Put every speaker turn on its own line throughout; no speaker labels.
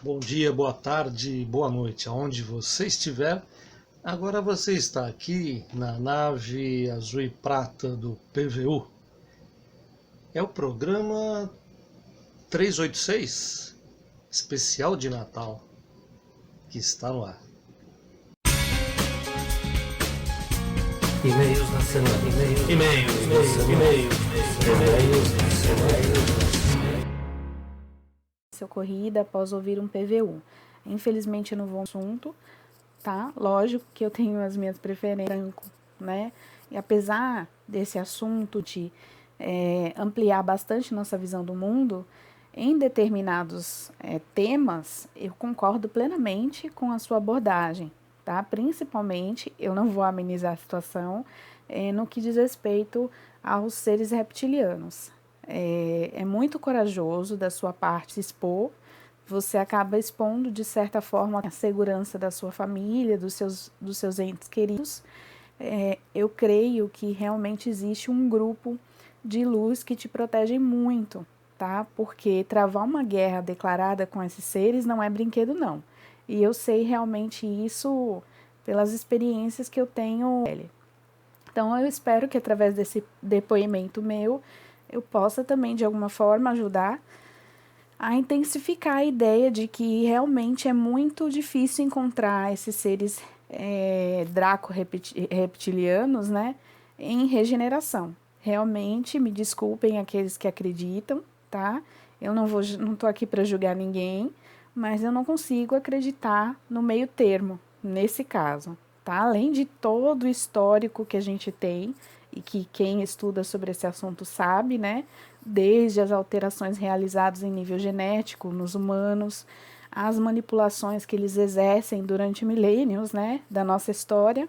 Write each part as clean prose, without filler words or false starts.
Bom dia, boa tarde, boa noite, aonde você estiver. Agora você está aqui na nave azul e prata do PVU. É o programa 386, especial de Natal, que está no ar.
E-mails da semana.
Ocorrida após ouvir um PVU. Infelizmente eu não vou ao assunto, tá? Lógico que eu tenho as minhas preferências, né? E apesar desse assunto de ampliar bastante nossa visão do mundo, em determinados temas, eu concordo plenamente com a sua abordagem, tá? Principalmente, eu não vou amenizar a situação no que diz respeito aos seres reptilianos. É muito corajoso da sua parte expor, você acaba expondo de certa forma a segurança da sua família, dos seus entes queridos. Eu creio que realmente existe um grupo de luz que te protege muito, tá? Porque travar uma guerra declarada com esses seres não é brinquedo não. E eu sei realmente isso pelas experiências que eu tenho. Então eu espero que através desse depoimento meu, eu possa também de alguma forma ajudar a intensificar a ideia de que realmente é muito difícil encontrar esses seres draco-reptilianos, né, em regeneração. Realmente, me desculpem aqueles que acreditam, tá? Eu não tô aqui para julgar ninguém, mas eu não consigo acreditar no meio termo, nesse caso, tá? Além de todo o histórico que a gente tem, e que quem estuda sobre esse assunto sabe, né? Desde as alterações realizadas em nível genético nos humanos, as manipulações que eles exercem durante milênios, né, da nossa história.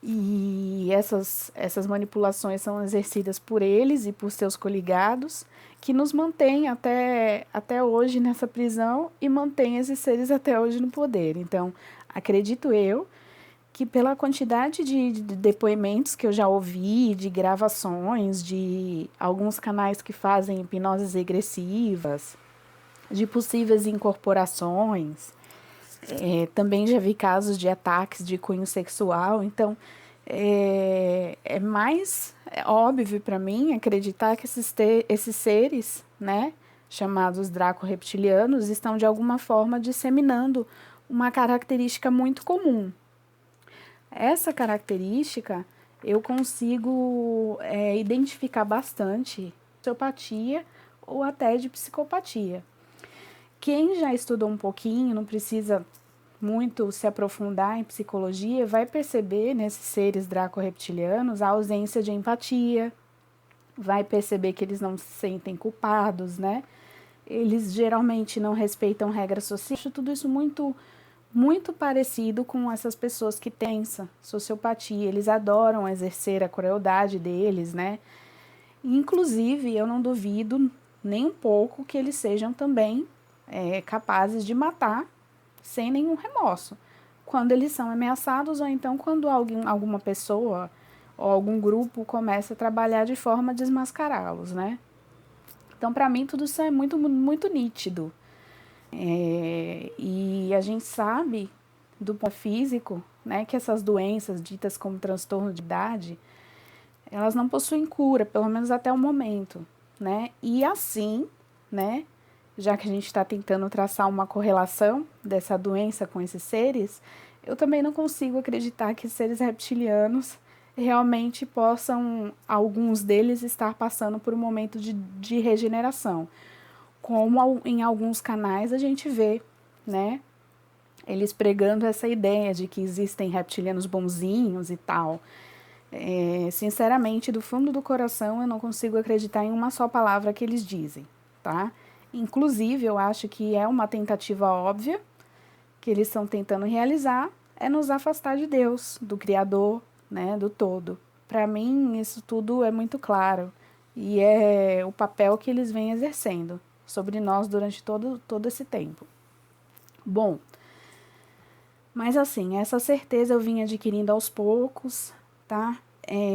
E essas manipulações são exercidas por eles e por seus coligados, que nos mantêm até hoje nessa prisão e mantêm esses seres até hoje no poder. Então, acredito eu que pela quantidade de depoimentos que eu já ouvi, de gravações, de alguns canais que fazem hipnoses regressivas, de possíveis incorporações, também já vi casos de ataques de cunho sexual, então é mais óbvio para mim acreditar que esses seres, né, chamados draco-reptilianos, estão de alguma forma disseminando uma característica muito comum. Essa característica eu consigo identificar bastante sociopatia ou até de psicopatia. Quem já estudou um pouquinho, não precisa muito se aprofundar em psicologia, vai perceber nesses seres draco-reptilianos a ausência de empatia, vai perceber que eles não se sentem culpados, né? Eles geralmente não respeitam regras sociais. Acho tudo isso muito parecido com essas pessoas que têm essa sociopatia. Eles adoram exercer a crueldade deles, né? Inclusive, eu não duvido nem um pouco que eles sejam também capazes de matar sem nenhum remorso, quando eles são ameaçados ou então quando alguma pessoa ou algum grupo começa a trabalhar de forma a desmascará-los, né? Então, para mim, tudo isso é muito nítido. E a gente sabe, do ponto físico, né, que essas doenças ditas como transtorno de idade, elas não possuem cura, pelo menos até o momento, né? E assim, né, já que a gente está tentando traçar uma correlação dessa doença com esses seres, eu também não consigo acreditar que seres reptilianos realmente possam, alguns deles, estar passando por um momento de regeneração. Como em alguns canais a gente vê, né, eles pregando essa ideia de que existem reptilianos bonzinhos e tal. Sinceramente, do fundo do coração, eu não consigo acreditar em uma só palavra que eles dizem, tá? Inclusive, eu acho que é uma tentativa óbvia que eles estão tentando realizar, é nos afastar de Deus, do Criador, né, do todo. Para mim, isso tudo é muito claro e é o papel que eles vêm exercendo sobre nós durante todo esse tempo. Bom, mas assim, essa certeza eu vim adquirindo aos poucos, tá?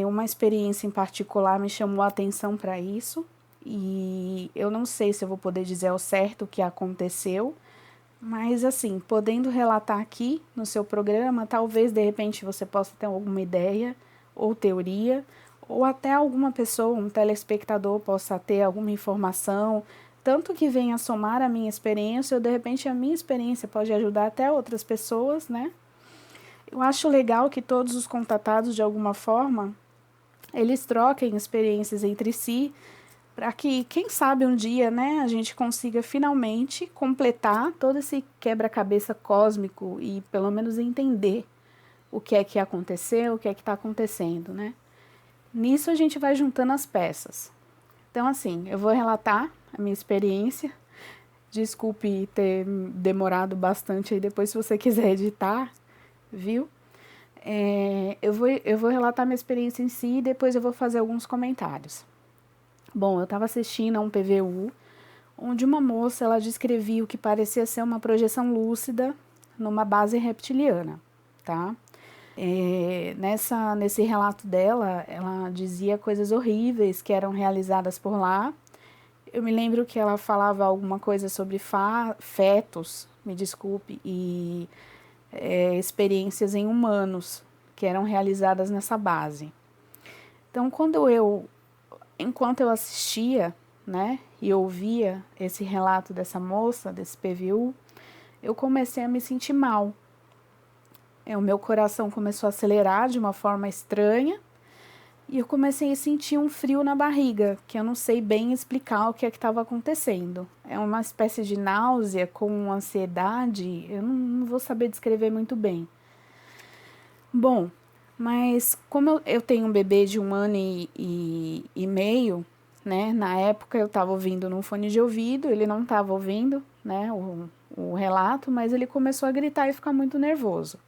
Uma experiência em particular me chamou a atenção para isso, e eu não sei se eu vou poder dizer ao certo o que aconteceu, Mas assim, podendo relatar aqui no seu programa, talvez de repente você possa ter alguma ideia ou teoria, ou até alguma pessoa, um telespectador possa ter alguma informação, tanto que venha somar a minha experiência, ou de repente a minha experiência pode ajudar até outras pessoas, né? Eu acho legal que todos os contatados, de alguma forma, eles troquem experiências entre si, para que, quem sabe um dia, né, a gente consiga finalmente completar todo esse quebra-cabeça cósmico e pelo menos entender o que é que aconteceu, o que é que está acontecendo, né? Nisso a gente vai juntando as peças. Então, assim, eu vou relatar a minha experiência. Desculpe ter demorado bastante aí depois, se você quiser editar, viu? Eu vou relatar minha experiência em si e depois eu vou fazer alguns comentários. Bom, eu estava assistindo a um PVU, onde uma moça ela descrevia o que parecia ser uma projeção lúcida numa base reptiliana, tá? Nesse relato dela, ela dizia coisas horríveis que eram realizadas por lá. Eu me lembro que ela falava alguma coisa sobre fetos, me desculpe, e experiências em humanos que eram realizadas nessa base. Então, enquanto eu assistia, né, e ouvia esse relato dessa moça, desse PVU, eu comecei a me sentir mal. O meu coração começou a acelerar de uma forma estranha e eu comecei a sentir um frio na barriga, que eu não sei bem explicar o que é que estava acontecendo. É uma espécie de náusea com ansiedade, eu não vou saber descrever muito bem. Bom, mas como eu tenho um bebê de 1 ano e meio, né? Na época eu estava ouvindo num fone de ouvido, ele não estava ouvindo, né, o relato, mas ele começou a gritar e ficar muito nervoso.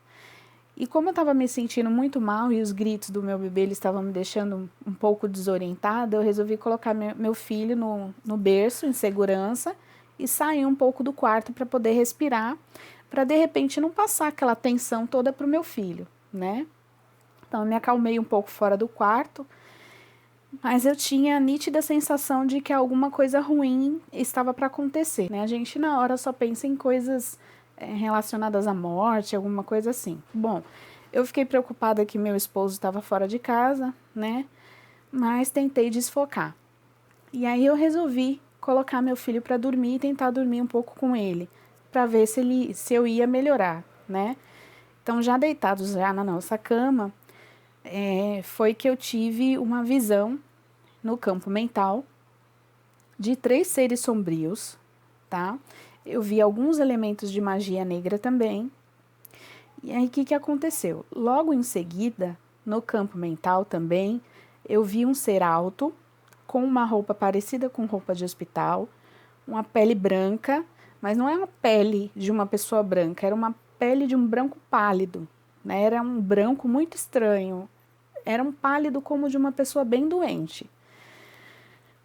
E como eu estava me sentindo muito mal e os gritos do meu bebê estavam me deixando um pouco desorientada, eu resolvi colocar meu filho no berço, em segurança, e sair um pouco do quarto para poder respirar, para de repente não passar aquela tensão toda para o meu filho, né? Então eu me acalmei um pouco fora do quarto, mas eu tinha a nítida sensação de que alguma coisa ruim estava para acontecer, né? A gente na hora só pensa em coisas relacionadas à morte, alguma coisa assim. Bom, eu fiquei preocupada que meu esposo estava fora de casa, né? Mas tentei desfocar. E aí eu resolvi colocar meu filho para dormir e tentar dormir um pouco com ele, para ver se eu ia melhorar, né? Então, já deitados já na nossa cama, foi que eu tive uma visão no campo mental de 3 seres sombrios, tá? Eu vi alguns elementos de magia negra também. E aí, o que aconteceu? Logo em seguida, no campo mental também, eu vi um ser alto, com uma roupa parecida com roupa de hospital, uma pele branca, mas não é uma pele de uma pessoa branca, era uma pele de um branco pálido, né? Era um branco muito estranho, era um pálido como de uma pessoa bem doente.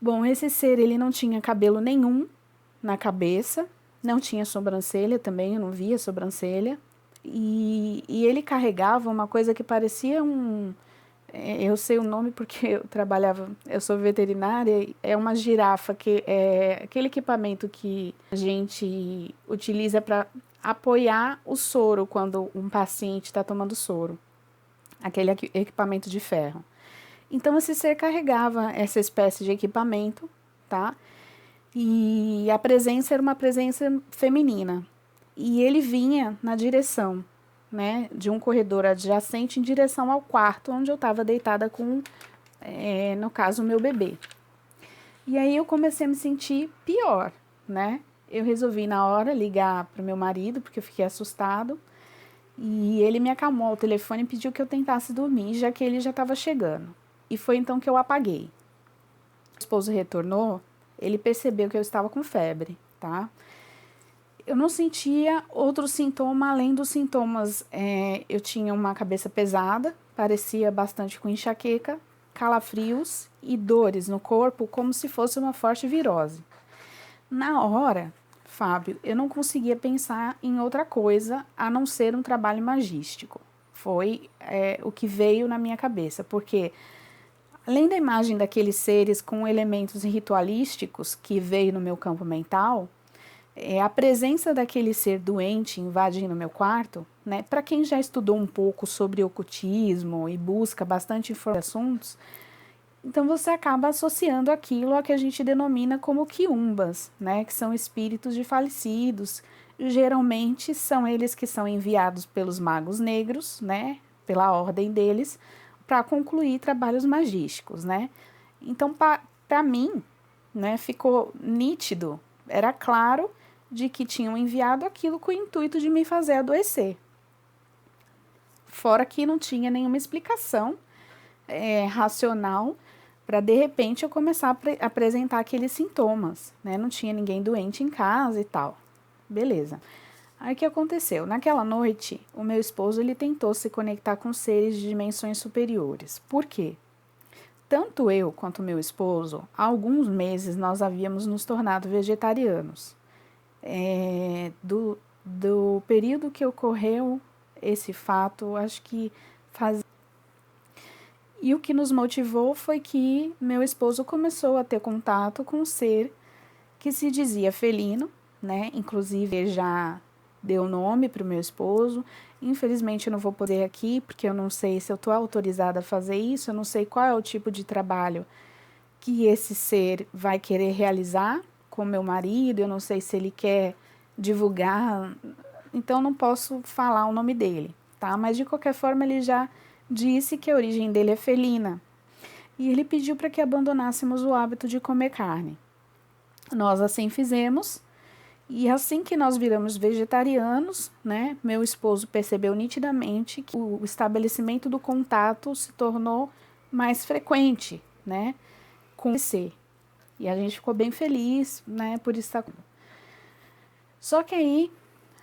Bom, esse ser, ele não tinha cabelo nenhum na cabeça, não tinha sobrancelha também, eu não via sobrancelha, e ele carregava uma coisa que parecia eu sei o nome porque eu sou veterinária, é uma girafa, que é aquele equipamento que a gente utiliza para apoiar o soro quando um paciente está tomando soro, aquele equipamento de ferro. Então, esse ser carregava essa espécie de equipamento, tá? E a presença era uma presença feminina. E ele vinha na direção, né, de um corredor adjacente em direção ao quarto onde eu estava deitada com, no caso, o meu bebê. E aí eu comecei a me sentir pior, né? Eu resolvi na hora ligar para o meu marido, porque eu fiquei assustado. E ele me acalmou ao telefone e pediu que eu tentasse dormir, já que ele já estava chegando. E foi então que eu apaguei. O esposo retornou, ele percebeu que eu estava com febre, tá? Eu não sentia outro sintoma além dos sintomas. Eu tinha uma cabeça pesada, parecia bastante com enxaqueca, calafrios e dores no corpo, como se fosse uma forte virose. Na hora, Fábio, eu não conseguia pensar em outra coisa a não ser um trabalho magístico. Foi o que veio na minha cabeça, porque além da imagem daqueles seres com elementos ritualísticos que veio no meu campo mental, A presença daquele ser doente invadindo meu quarto, né? Para quem já estudou um pouco sobre ocultismo e busca bastante informações, então você acaba associando aquilo a que a gente denomina como quiumbas, né? Que são espíritos de falecidos. Geralmente são eles que são enviados pelos magos negros, né? Pela ordem deles, para concluir trabalhos magísticos, né? Então, para mim, né, ficou nítido, era claro de que tinham enviado aquilo com o intuito de me fazer adoecer. Fora que não tinha nenhuma explicação racional para, de repente, eu começar a apresentar aqueles sintomas, né? Não tinha ninguém doente em casa e tal. Beleza. Aí o que aconteceu? Naquela noite, o meu esposo ele tentou se conectar com seres de dimensões superiores. Por quê? Tanto eu quanto meu esposo, há alguns meses nós havíamos nos tornado vegetarianos. Do período que ocorreu esse fato, acho que faz. E o que nos motivou foi que meu esposo começou a ter contato com um ser que se dizia felino, né? Inclusive ele já deu nome para o meu esposo. Infelizmente eu não vou poder aqui, porque eu não sei se eu estou autorizada a fazer isso, eu não sei qual é o tipo de trabalho que esse ser vai querer realizar com meu marido, eu não sei se ele quer divulgar, então não posso falar o nome dele, tá? Mas de qualquer forma ele já disse que a origem dele é felina. E ele pediu para que abandonássemos o hábito de comer carne. Nós assim fizemos. E assim que nós viramos vegetarianos, né, meu esposo percebeu nitidamente que o estabelecimento do contato se tornou mais frequente, né, com esse. E a gente ficou bem feliz, né, por estar. Só que aí,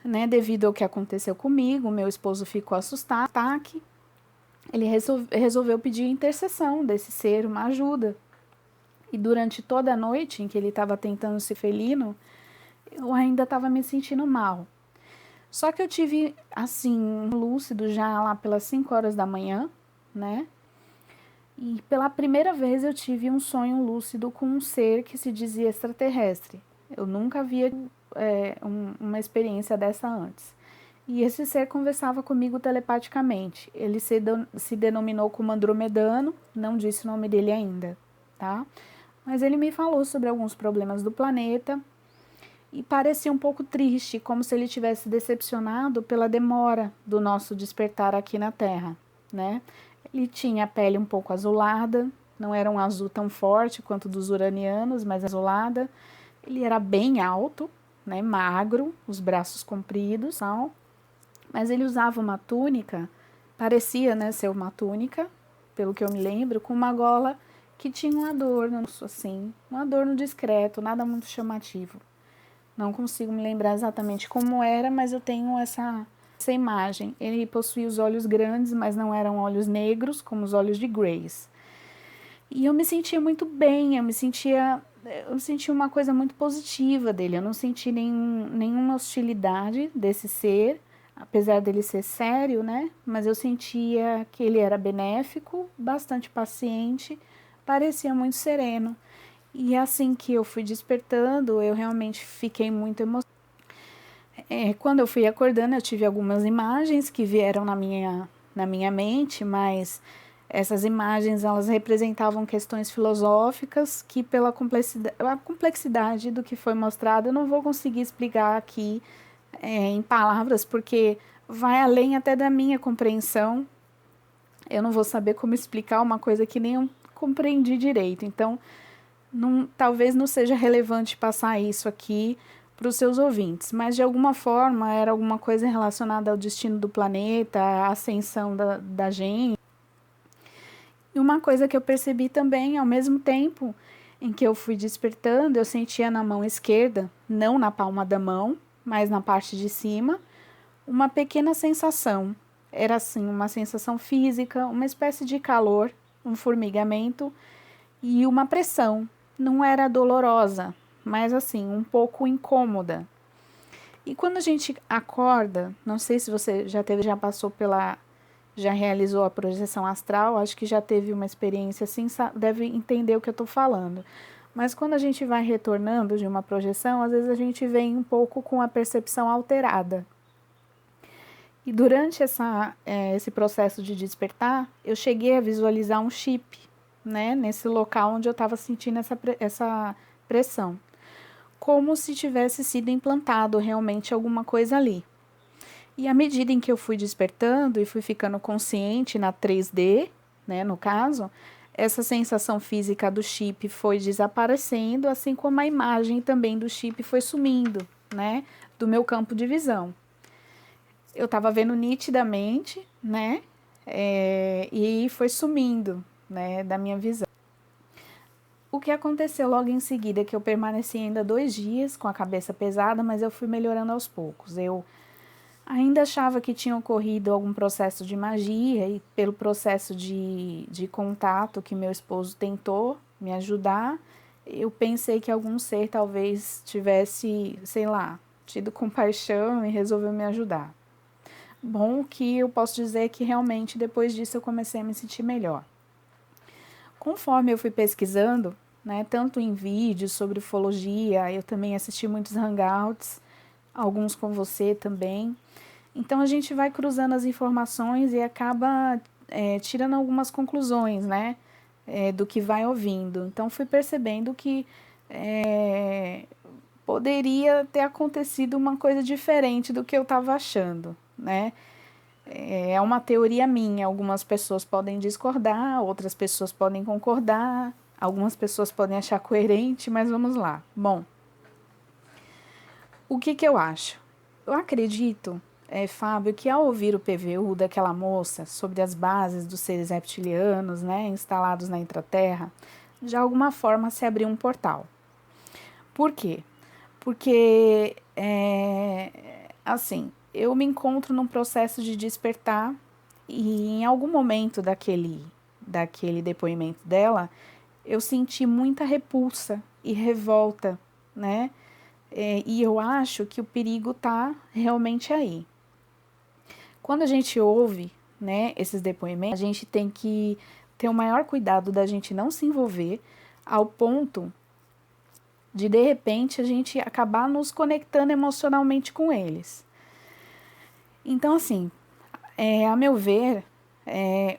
né, devido ao que aconteceu comigo, meu esposo ficou assustado, ataque. Ele resolveu pedir intercessão desse ser, uma ajuda. E durante toda a noite em que ele estava tentando ser felino, eu ainda estava me sentindo mal. Só que eu tive, assim, lúcido já lá pelas 5 horas da manhã, né? E pela primeira vez eu tive um sonho lúcido com um ser que se dizia extraterrestre. Eu nunca havia uma experiência dessa antes. E esse ser conversava comigo telepaticamente. Ele se denominou como Andromedano, não disse o nome dele ainda, tá? Mas ele me falou sobre alguns problemas do planeta e parecia um pouco triste, como se ele tivesse decepcionado pela demora do nosso despertar aqui na Terra, né? Ele tinha a pele um pouco azulada, não era um azul tão forte quanto dos uranianos, mas azulada. Ele era bem alto, né, magro, os braços compridos, tal. Mas ele usava uma túnica, parecia, né, ser uma túnica, pelo que eu me lembro, com uma gola que tinha um adorno, assim, um adorno discreto, nada muito chamativo. Não consigo me lembrar exatamente como era, mas eu tenho essa imagem. Ele possuía os olhos grandes, mas não eram olhos negros, como os olhos de Grace. E eu me sentia muito bem, eu senti uma coisa muito positiva dele, eu não senti nenhuma hostilidade desse ser, apesar dele ser sério, né? Mas eu sentia que ele era benéfico, bastante paciente, parecia muito sereno. E assim que eu fui despertando, eu realmente fiquei muito emocionada. Quando eu fui acordando, eu tive algumas imagens que vieram na minha mente, mas essas imagens elas representavam questões filosóficas que pela complexidade do que foi mostrado, eu não vou conseguir explicar aqui em palavras, porque vai além até da minha compreensão. Eu não vou saber como explicar uma coisa que nem eu compreendi direito. Então, talvez não seja relevante passar isso aqui para os seus ouvintes, mas de alguma forma era alguma coisa relacionada ao destino do planeta, à ascensão da gente. E uma coisa que eu percebi também, ao mesmo tempo em que eu fui despertando, eu sentia na mão esquerda, não na palma da mão, mas na parte de cima, uma pequena sensação. Era assim, uma sensação física, uma espécie de calor, um formigamento e uma pressão. Não era dolorosa, mas assim, um pouco incômoda. E quando a gente acorda, não sei se você já realizou a projeção astral, acho que já teve uma experiência assim, deve entender o que eu estou falando. Mas quando a gente vai retornando de uma projeção, às vezes a gente vem um pouco com a percepção alterada. E durante esse processo de despertar, eu cheguei a visualizar um chip, né, nesse local onde eu estava sentindo essa pressão, como se tivesse sido implantado realmente alguma coisa ali. E à medida em que eu fui despertando e fui ficando consciente na 3D, né, no caso, essa sensação física do chip foi desaparecendo, assim como a imagem também do chip foi sumindo, né, do meu campo de visão. Eu estava vendo nitidamente, né, e foi sumindo, né, da minha visão. O que aconteceu logo em seguida é que eu permaneci ainda 2 dias com a cabeça pesada, mas eu fui melhorando aos poucos. Eu ainda achava que tinha ocorrido algum processo de magia e pelo processo de contato que meu esposo tentou me ajudar, eu pensei que algum ser talvez tivesse, sei lá, tido compaixão e resolveu me ajudar. Bom, o que eu posso dizer é que realmente depois disso eu comecei a me sentir melhor. Conforme eu fui pesquisando, né, tanto em vídeos sobre ufologia, eu também assisti muitos hangouts, alguns com você também. Então a gente vai cruzando as informações e acaba tirando algumas conclusões, né, do que vai ouvindo. Então fui percebendo que poderia ter acontecido uma coisa diferente do que eu estava achando, né? É uma teoria minha, algumas pessoas podem discordar, outras pessoas podem concordar, algumas pessoas podem achar coerente, mas vamos lá. Bom, o que eu acho? Eu acredito, Fábio, que ao ouvir o PVU daquela moça sobre as bases dos seres reptilianos, né, instalados na intraterra, de alguma forma se abriu um portal. Por quê? Porque, assim, eu me encontro num processo de despertar e em algum momento daquele depoimento dela, eu senti muita repulsa e revolta, né? E eu acho que o perigo está realmente aí. Quando a gente ouve, né, esses depoimentos, a gente tem que ter o maior cuidado da gente não se envolver ao ponto de repente, a gente acabar nos conectando emocionalmente com eles. Então, assim, a meu ver,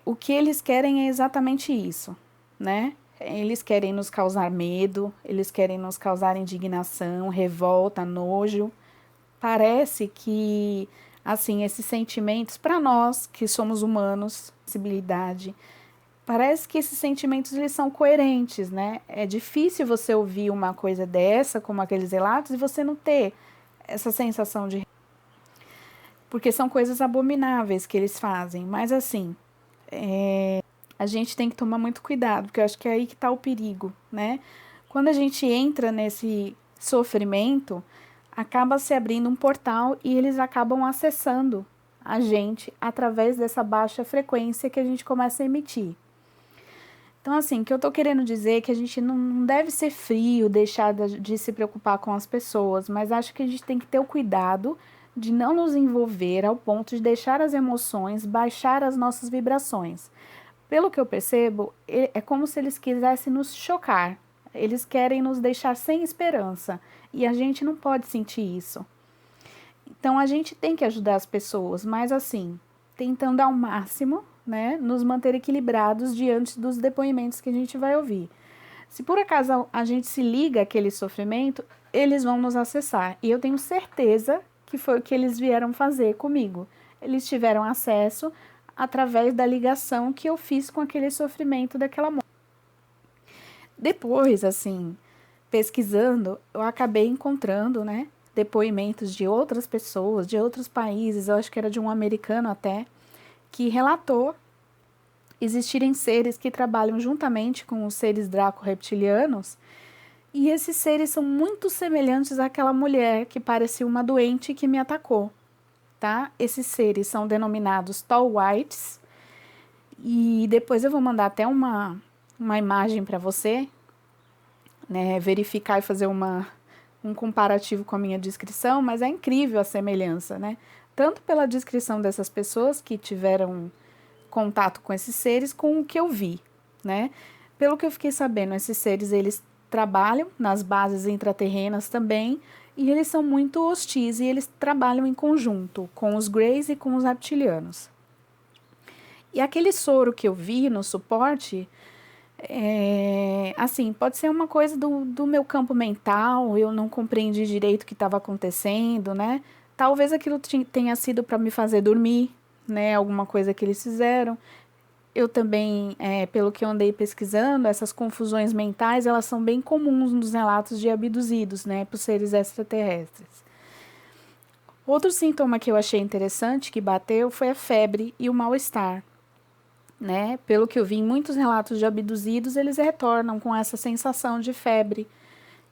o que eles querem é exatamente isso, né? Eles querem nos causar medo, eles querem nos causar indignação, revolta, nojo. Parece que, assim, esses sentimentos, para nós que somos humanos, sensibilidade, parece que esses sentimentos eles são coerentes, né? É difícil você ouvir uma coisa dessa, como aqueles relatos, e você não ter essa sensação de... Porque são coisas abomináveis que eles fazem, mas assim, a gente tem que tomar muito cuidado, porque eu acho que é aí que está o perigo, né? Quando a gente entra nesse sofrimento, acaba se abrindo um portal e eles acabam acessando a gente através dessa baixa frequência que a gente começa a emitir. Então, assim, o que eu tô querendo dizer é que a gente não deve ser frio, deixar de se preocupar com as pessoas, mas acho que a gente tem que ter o cuidado de não nos envolver ao ponto de deixar as emoções baixar as nossas vibrações. Pelo que eu percebo, é como se eles quisessem nos chocar. Eles querem nos deixar sem esperança e a gente não pode sentir isso. Então, a gente tem que ajudar as pessoas, mas assim, tentando ao máximo, né, nos manter equilibrados diante dos depoimentos que a gente vai ouvir. Se por acaso a gente se liga àquele sofrimento, eles vão nos acessar. E eu tenho certeza que foi o que eles vieram fazer comigo. Eles tiveram acesso através da ligação que eu fiz com aquele sofrimento daquela moça. Depois, assim, pesquisando, eu acabei encontrando, né, depoimentos de outras pessoas, de outros países, eu acho que era de um americano até, que relatou existirem seres que trabalham juntamente com os seres draco-reptilianos, e esses seres são muito semelhantes àquela mulher que parecia uma doente que me atacou, tá? Esses seres são denominados Tall Whites, e depois eu vou mandar até uma imagem para você, né, verificar e fazer um comparativo com a minha descrição, mas é incrível a semelhança, né? Tanto pela descrição dessas pessoas que tiveram contato com esses seres, com o que eu vi, né? Pelo que eu fiquei sabendo, esses seres, eles trabalham nas bases intraterrenas também, e eles são muito hostis, e eles trabalham em conjunto com os Greys e com os reptilianos. E aquele soro que eu vi no suporte, assim, pode ser uma coisa do meu campo mental, eu não compreendi direito o que estava acontecendo, né? Talvez aquilo tenha sido para me fazer dormir, né? Alguma coisa que eles fizeram. Eu também, pelo que eu andei pesquisando, essas confusões mentais, elas são bem comuns nos relatos de abduzidos, né? Por seres extraterrestres. Outro sintoma que eu achei interessante, que bateu, foi a febre e o mal-estar. Né? Pelo que eu vi em muitos relatos de abduzidos, eles retornam com essa sensação de febre.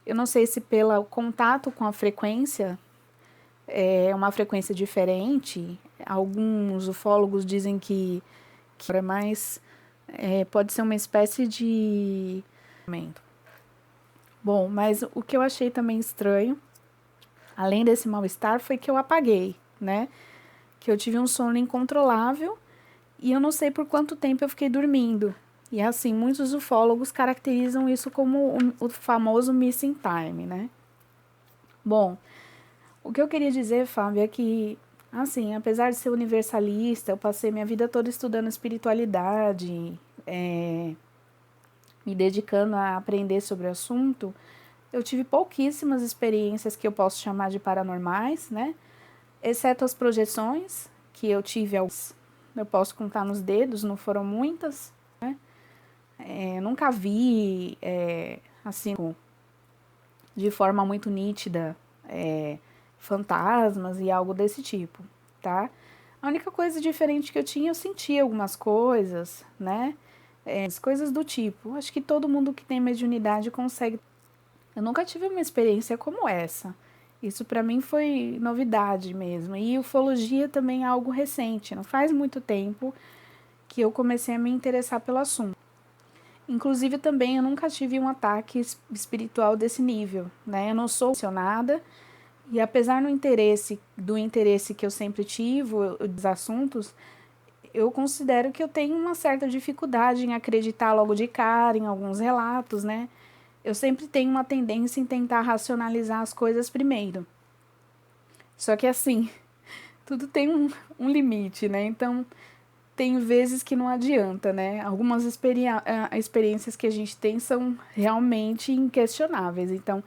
Eu não sei se pelo contato com a frequência, é uma frequência diferente. Alguns ufólogos dizem que é mais, pode ser uma espécie de... Bom, mas o que eu achei também estranho, além desse mal-estar, foi que eu apaguei, né? Que eu tive um sono incontrolável e eu não sei por quanto tempo eu fiquei dormindo. E assim, muitos ufólogos caracterizam isso como o famoso missing time, né? Bom, o que eu queria dizer, Fábio, é que, assim, apesar de ser universalista, eu passei minha vida toda estudando espiritualidade, me dedicando a aprender sobre o assunto. Eu tive pouquíssimas experiências que eu posso chamar de paranormais, né? Exceto as projeções, que eu tive algumas. Eu posso contar nos dedos, não foram muitas, né? Nunca vi, assim, de forma muito nítida, fantasmas e algo desse tipo, tá? A única coisa diferente que eu tinha, eu sentia algumas coisas, né? Coisas do tipo. Acho que todo mundo que tem mediunidade consegue. Eu nunca tive uma experiência como essa. Isso para mim foi novidade mesmo. E ufologia também é algo recente. Não faz muito tempo que eu comecei a me interessar pelo assunto. Inclusive também eu nunca tive um ataque espiritual desse nível, né? Eu não sou apaixonada e apesar do interesse que eu sempre tive dos assuntos, eu considero que eu tenho uma certa dificuldade em acreditar logo de cara em alguns relatos, né? Eu sempre tenho uma tendência em tentar racionalizar as coisas primeiro. Só que assim, tudo tem um limite, né? Então, tem vezes que não adianta, né? Algumas experiências que a gente tem são realmente inquestionáveis. Então,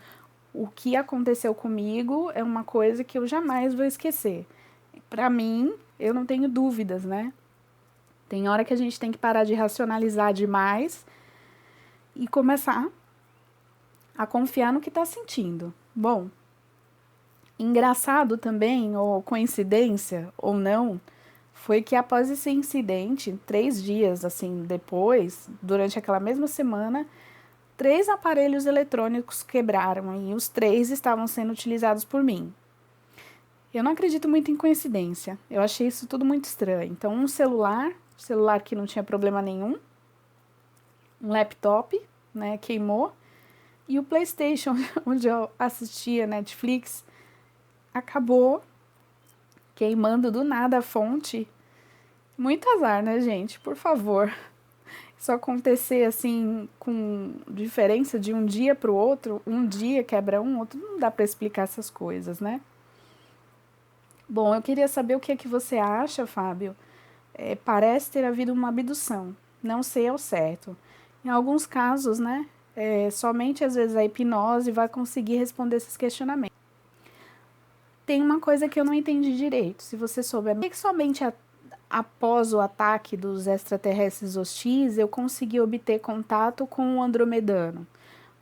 o que aconteceu comigo é uma coisa que eu jamais vou esquecer. Para mim, eu não tenho dúvidas, né? Tem hora que a gente tem que parar de racionalizar demais e começar a confiar no que está sentindo. Bom, engraçado também, ou coincidência ou não, foi que após esse incidente, 3 dias assim depois, durante aquela mesma semana, 3 aparelhos eletrônicos quebraram e os 3 estavam sendo utilizados por mim. Eu não acredito muito em coincidência, eu achei isso tudo muito estranho. Então, um celular que não tinha problema nenhum, um laptop, né, queimou, e o PlayStation, onde eu assistia Netflix, acabou queimando do nada a fonte. Muito azar, né, gente? Por favor. Isso acontecer assim, com diferença de um dia para o outro, um dia quebra um, outro, não dá para explicar essas coisas, né? Bom, eu queria saber o que é que você acha, Fábio. Parece ter havido uma abdução, não sei ao certo. Em alguns casos, né, somente às vezes a hipnose vai conseguir responder esses questionamentos. Tem uma coisa que eu não entendi direito, se você souber. Por que somente após o ataque dos extraterrestres hostis eu consegui obter contato com o andromedano?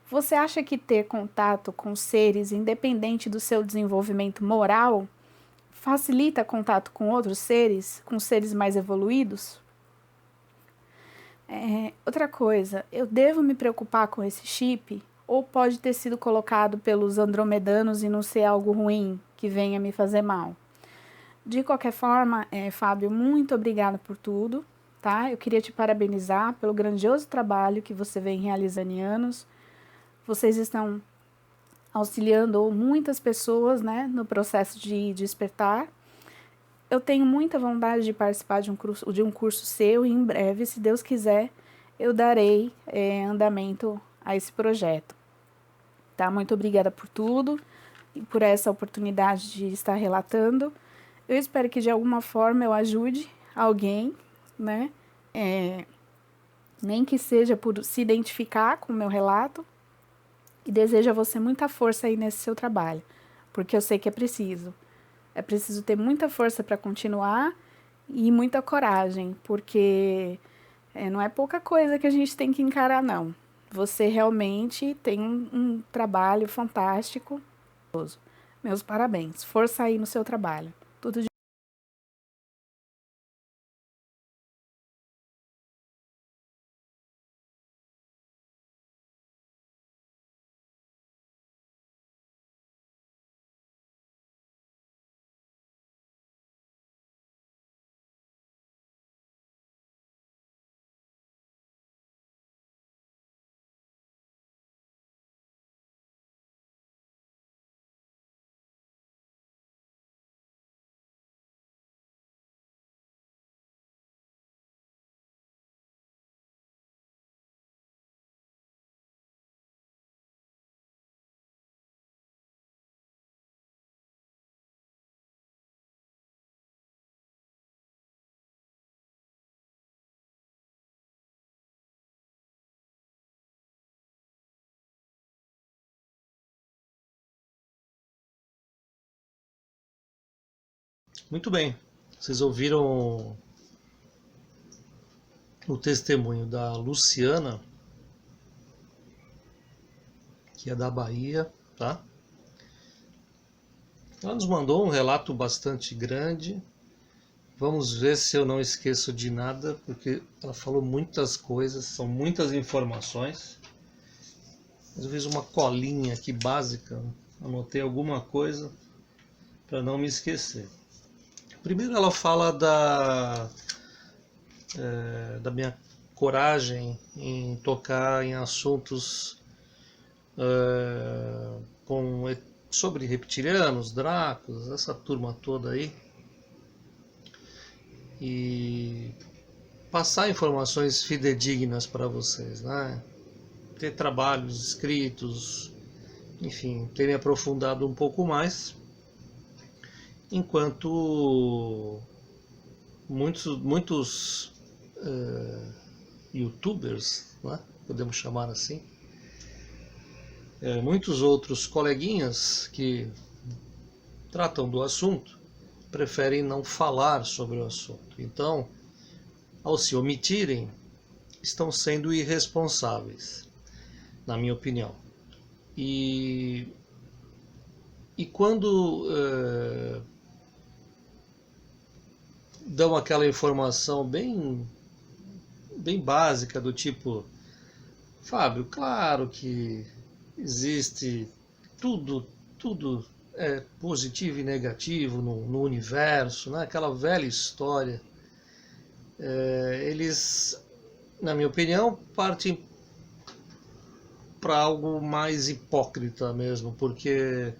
Você acha que ter contato com seres, independente do seu desenvolvimento moral, facilita contato com outros seres, com seres mais evoluídos? Outra coisa, eu devo me preocupar com esse chip? Ou pode ter sido colocado pelos andromedanos e não ser algo ruim que venha me fazer mal? De qualquer forma, Fábio, muito obrigada por tudo, tá? Eu queria te parabenizar pelo grandioso trabalho que você vem realizando em anos. Vocês estão auxiliando muitas pessoas, né, no processo de despertar. Eu tenho muita vontade de participar de um curso seu e em breve, se Deus quiser, eu darei andamento a esse projeto. tá? Muito obrigada por tudo e por essa oportunidade de estar relatando. Eu espero que de alguma forma eu ajude alguém, né? Nem que seja por se identificar com o meu relato, e desejo a você muita força aí nesse seu trabalho, porque eu sei que é preciso. É preciso ter muita força para continuar e muita coragem, porque não é pouca coisa que a gente tem que encarar, não. Você realmente tem um trabalho fantástico. Meus parabéns. Força aí no seu trabalho. Tudo de
Muito bem. Vocês ouviram o testemunho da Luciana, que é da Bahia, tá? Ela nos mandou um relato bastante grande. Vamos ver se eu não esqueço de nada, porque ela falou muitas coisas, são muitas informações. Mas eu fiz uma colinha aqui básica, anotei alguma coisa para não me esquecer. Primeiro ela fala da minha coragem em tocar em assuntos sobre reptilianos, Dráculas, essa turma toda aí, e passar informações fidedignas para vocês, né? Ter trabalhos escritos, enfim, ter me aprofundado um pouco mais, enquanto muitos youtubers, né? Podemos chamar assim, muitos outros coleguinhas que tratam do assunto preferem não falar sobre o assunto. Então, ao se omitirem, estão sendo irresponsáveis, na minha opinião. E quando dão aquela informação bem básica do tipo: Fábio, claro que existe tudo é positivo e negativo no universo, né? Aquela velha história. Eles, na minha opinião, partem para algo mais hipócrita mesmo, porque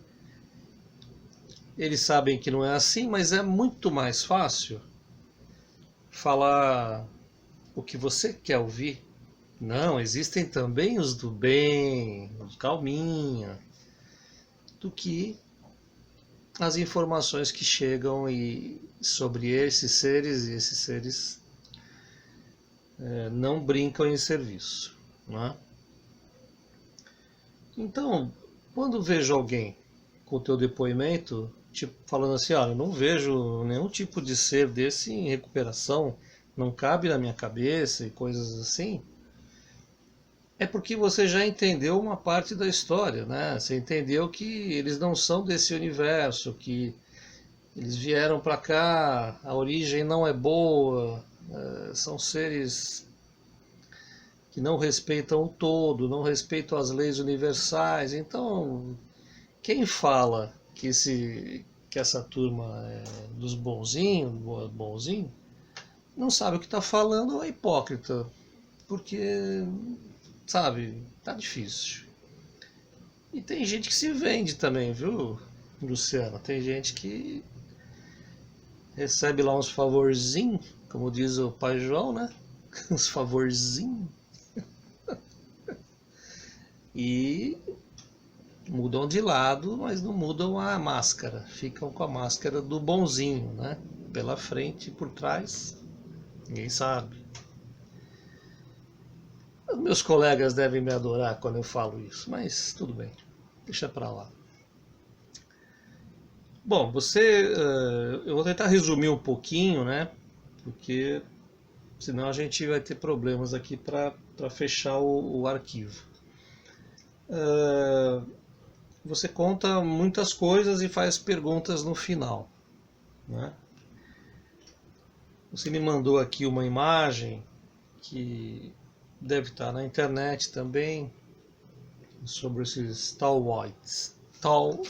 eles sabem que não é assim, mas é muito mais fácil falar o que você quer ouvir. Não, existem também os do bem, os calminha, do que as informações que chegam sobre esses seres, e esses seres não brincam em serviço, né? Então, quando vejo alguém com o teu depoimento, tipo, falando assim: olha, eu não vejo nenhum tipo de ser desse em recuperação, não cabe na minha cabeça e coisas assim, é porque você já entendeu uma parte da história, né? Você entendeu que eles não são desse universo, que eles vieram para cá, a origem não é boa, são seres que não respeitam o todo, não respeitam as leis universais. Então, quem fala que essa turma é dos bonzinhos, bonzinho, não sabe o que está falando ou é hipócrita, porque, sabe, tá difícil. E tem gente que se vende também, viu, Luciana? Tem gente que recebe lá uns favorzinhos, como diz o pai João, né? Uns favorzinhos. E Mudam de lado, mas não mudam a máscara. Ficam com a máscara do bonzinho, né? Pela frente e por trás, ninguém sabe. Os meus colegas devem me adorar quando eu falo isso, mas tudo bem, deixa pra lá. Bom, eu vou tentar resumir um pouquinho, né? Porque senão a gente vai ter problemas aqui para fechar o arquivo. Você conta muitas coisas e faz perguntas no final, né? Você me mandou aqui uma imagem que deve estar na internet também, sobre esses tall whites. Tall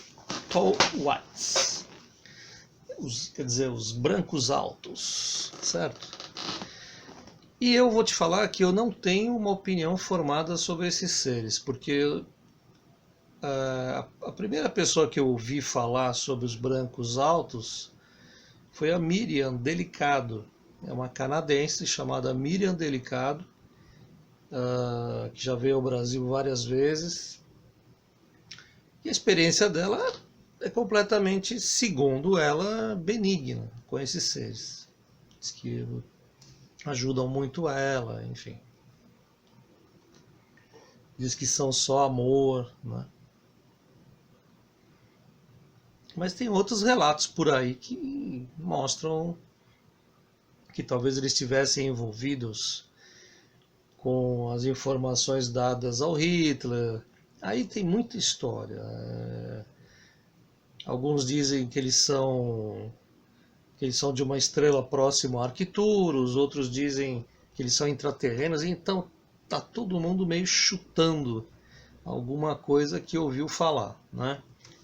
whites. Quer dizer, os brancos altos, certo? E eu vou te falar que eu não tenho uma opinião formada sobre esses seres, porque a primeira pessoa que eu ouvi falar sobre os brancos altos foi a Miriam Delicado. É uma canadense chamada Miriam Delicado, que já veio ao Brasil várias vezes. E a experiência dela é completamente, segundo ela, benigna com esses seres. Diz que ajudam muito ela, enfim. Diz que são só amor, né? Mas tem outros relatos por aí que mostram que talvez eles estivessem envolvidos com as informações dadas ao Hitler. Aí tem muita história. Alguns dizem que eles são de uma estrela próxima a Arcturus, outros dizem que eles são intraterrenos, então tá todo mundo meio chutando alguma coisa que ouviu falar, né?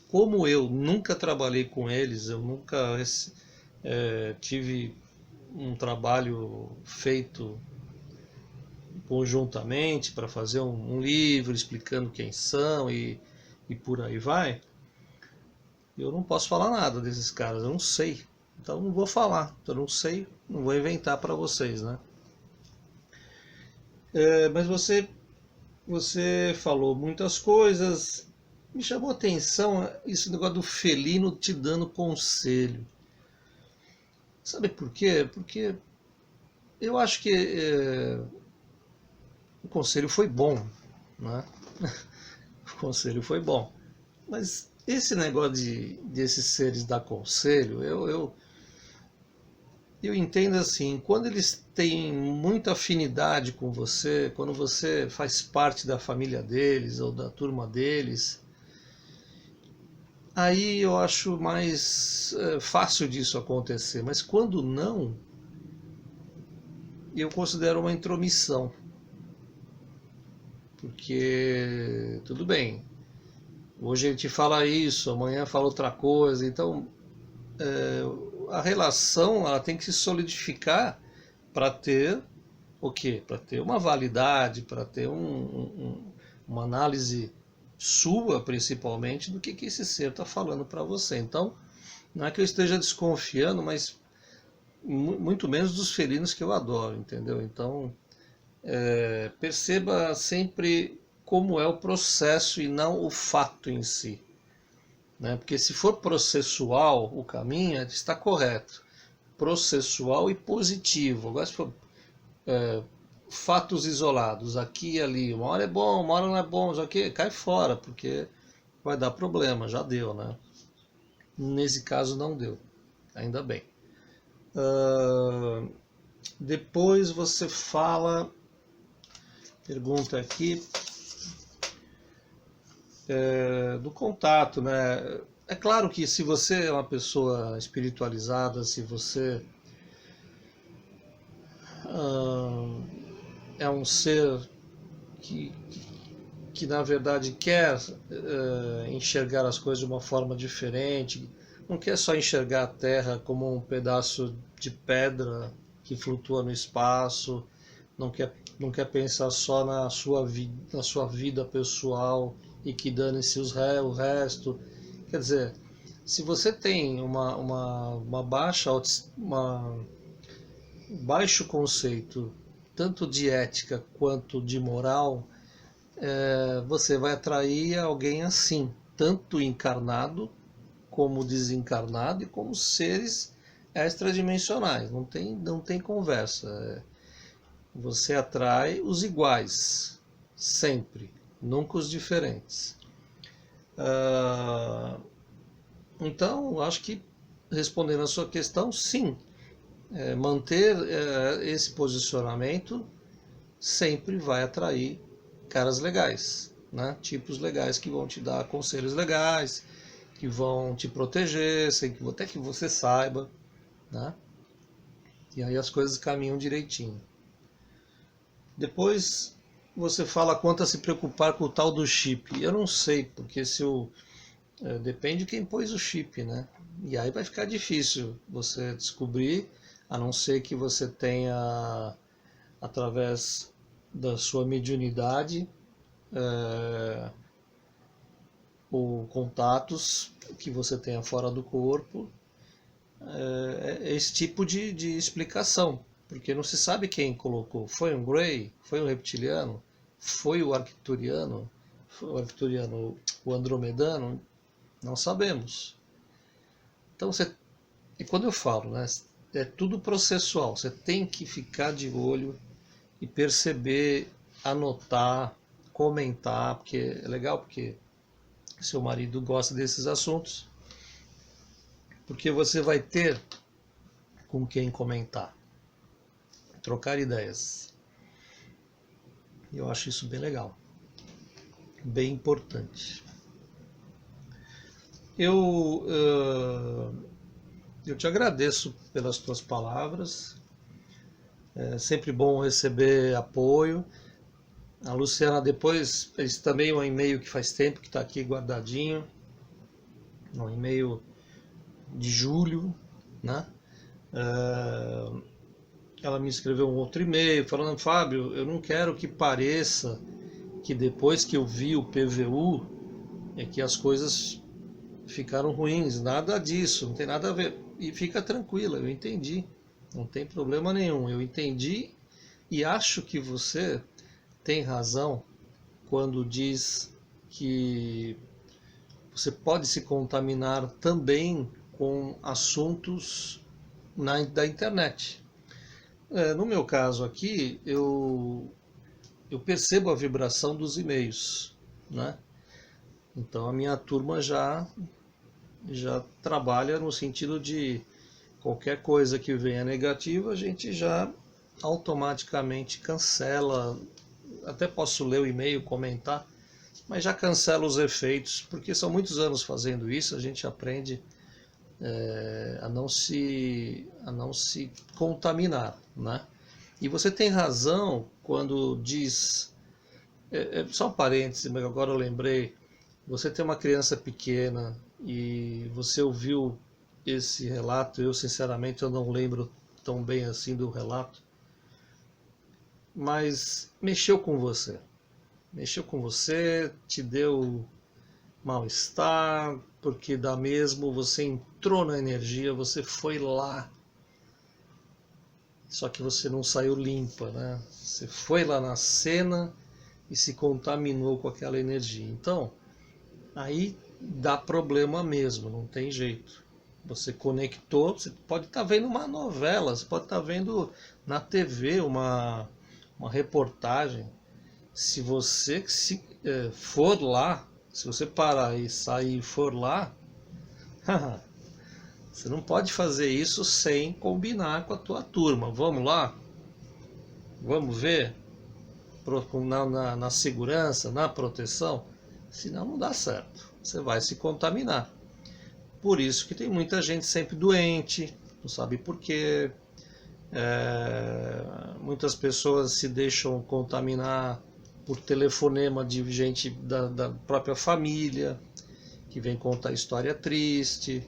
Como eu nunca trabalhei com eles, eu nunca tive um trabalho feito conjuntamente para fazer um livro explicando quem são e por aí vai, eu não posso falar nada desses caras, eu não sei. Então não vou falar, eu não sei, não vou inventar para vocês, né? Mas você falou muitas coisas. Me chamou a atenção esse negócio do felino te dando conselho. Sabe por quê? Porque eu acho que o conselho foi bom, né? O conselho foi bom. Mas esse negócio desses seres dar conselho, eu entendo assim, quando eles têm muita afinidade com você, quando você faz parte da família deles ou da turma deles, aí eu acho mais fácil disso acontecer. Mas quando não, eu considero uma intromissão. Porque, tudo bem, hoje ele te fala isso, amanhã fala outra coisa, então a relação ela tem que se solidificar para ter o quê? Para ter uma validade, para ter uma análise sua, principalmente, do que esse ser está falando para você. Então, não é que eu esteja desconfiando, mas muito menos dos felinos que eu adoro, entendeu? Então, perceba sempre como é o processo e não o fato em si, né? Porque se for processual, o caminho está correto. Processual e positivo. Agora, se for fatos isolados, aqui e ali, uma hora é bom, uma hora não é bom, já que cai fora, porque vai dar problema, já deu, né? Nesse caso não deu, ainda bem. Depois você fala, pergunta aqui, do contato, né? É claro que se você é uma pessoa espiritualizada, se você é um ser que na verdade quer enxergar as coisas de uma forma diferente, não quer só enxergar a Terra como um pedaço de pedra que flutua no espaço, não quer pensar só na sua vida pessoal e que dane-se o resto. Quer dizer, se você tem baixo conceito tanto de ética quanto de moral, você vai atrair alguém assim, tanto encarnado como desencarnado e como seres extradimensionais. Não tem conversa. Você atrai os iguais, sempre, nunca os diferentes. Então, acho que respondendo a sua questão, sim, manter esse posicionamento sempre vai atrair caras legais, né? Tipos legais que vão te dar conselhos legais, que vão te proteger, até que você saiba, né? E aí as coisas caminham direitinho. Depois você fala quanto a se preocupar com o tal do chip. Eu não sei, porque depende de quem pôs o chip, né? E aí vai ficar difícil você descobrir, a não ser que você tenha, através da sua mediunidade, ou contatos que você tenha fora do corpo, esse tipo de explicação. Porque não se sabe quem colocou. Foi um Grey? Foi um reptiliano? Foi o arcturiano? Foi o arcturiano, o andromedano? Não sabemos. Então, e quando eu falo, né, é tudo processual. Você tem que ficar de olho e perceber, anotar, comentar, porque é legal, porque seu marido gosta desses assuntos, porque você vai ter com quem comentar, trocar ideias. Eu acho isso bem legal, bem importante. Eu te agradeço pelas tuas palavras. É sempre bom receber apoio. A Luciana depois fez também um e-mail que faz tempo que está aqui guardadinho, um e-mail de julho, né? Ela me escreveu um outro e-mail falando: Fábio, eu não quero que pareça que depois que eu vi o PVU é que as coisas ficaram ruins, nada disso, não tem nada a ver. E fica tranquila, eu entendi, não tem problema nenhum, eu entendi e acho que você tem razão quando diz que você pode se contaminar também com assuntos da internet. No meu caso aqui, eu percebo a vibração dos e-mails, né? Então a minha turma já trabalha no sentido de qualquer coisa que venha negativa, a gente já automaticamente cancela. Até posso ler o e-mail, comentar, mas já cancela os efeitos, porque são muitos anos fazendo isso, a gente aprende a não se contaminar, né? E você tem razão quando diz, só um parêntese, mas agora eu lembrei, você tem uma criança pequena e você ouviu esse relato, eu sinceramente eu não lembro tão bem assim do relato, mas mexeu com você, te deu mal-estar, porque dá mesmo, você entrou na energia, você foi lá, só que você não saiu limpa, né? Você foi lá na cena e se contaminou com aquela energia. Então, aí dá problema mesmo, não tem jeito. Você conectou, você pode estar vendo uma novela, você pode estar vendo na TV uma reportagem. Se você for lá, se você parar e sair e for lá, você não pode fazer isso sem combinar com a tua turma. Vamos lá? Vamos ver? Na segurança, na proteção? Senão não dá certo. Você vai se contaminar. Por isso que tem muita gente sempre doente, não sabe por quê. Muitas pessoas se deixam contaminar por telefonema de gente da própria família, que vem contar história triste,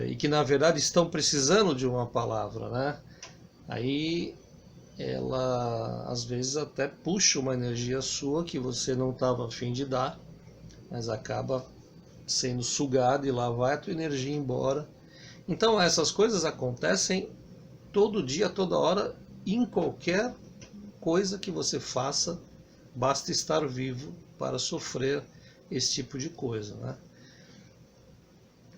e que na verdade estão precisando de uma palavra, né? Aí ela às vezes até puxa uma energia sua que você não estava a fim de dar, mas acaba sendo sugada e lá vai a tua energia embora. Então essas coisas acontecem todo dia, toda hora, em qualquer coisa que você faça, basta estar vivo para sofrer esse tipo de coisa, né?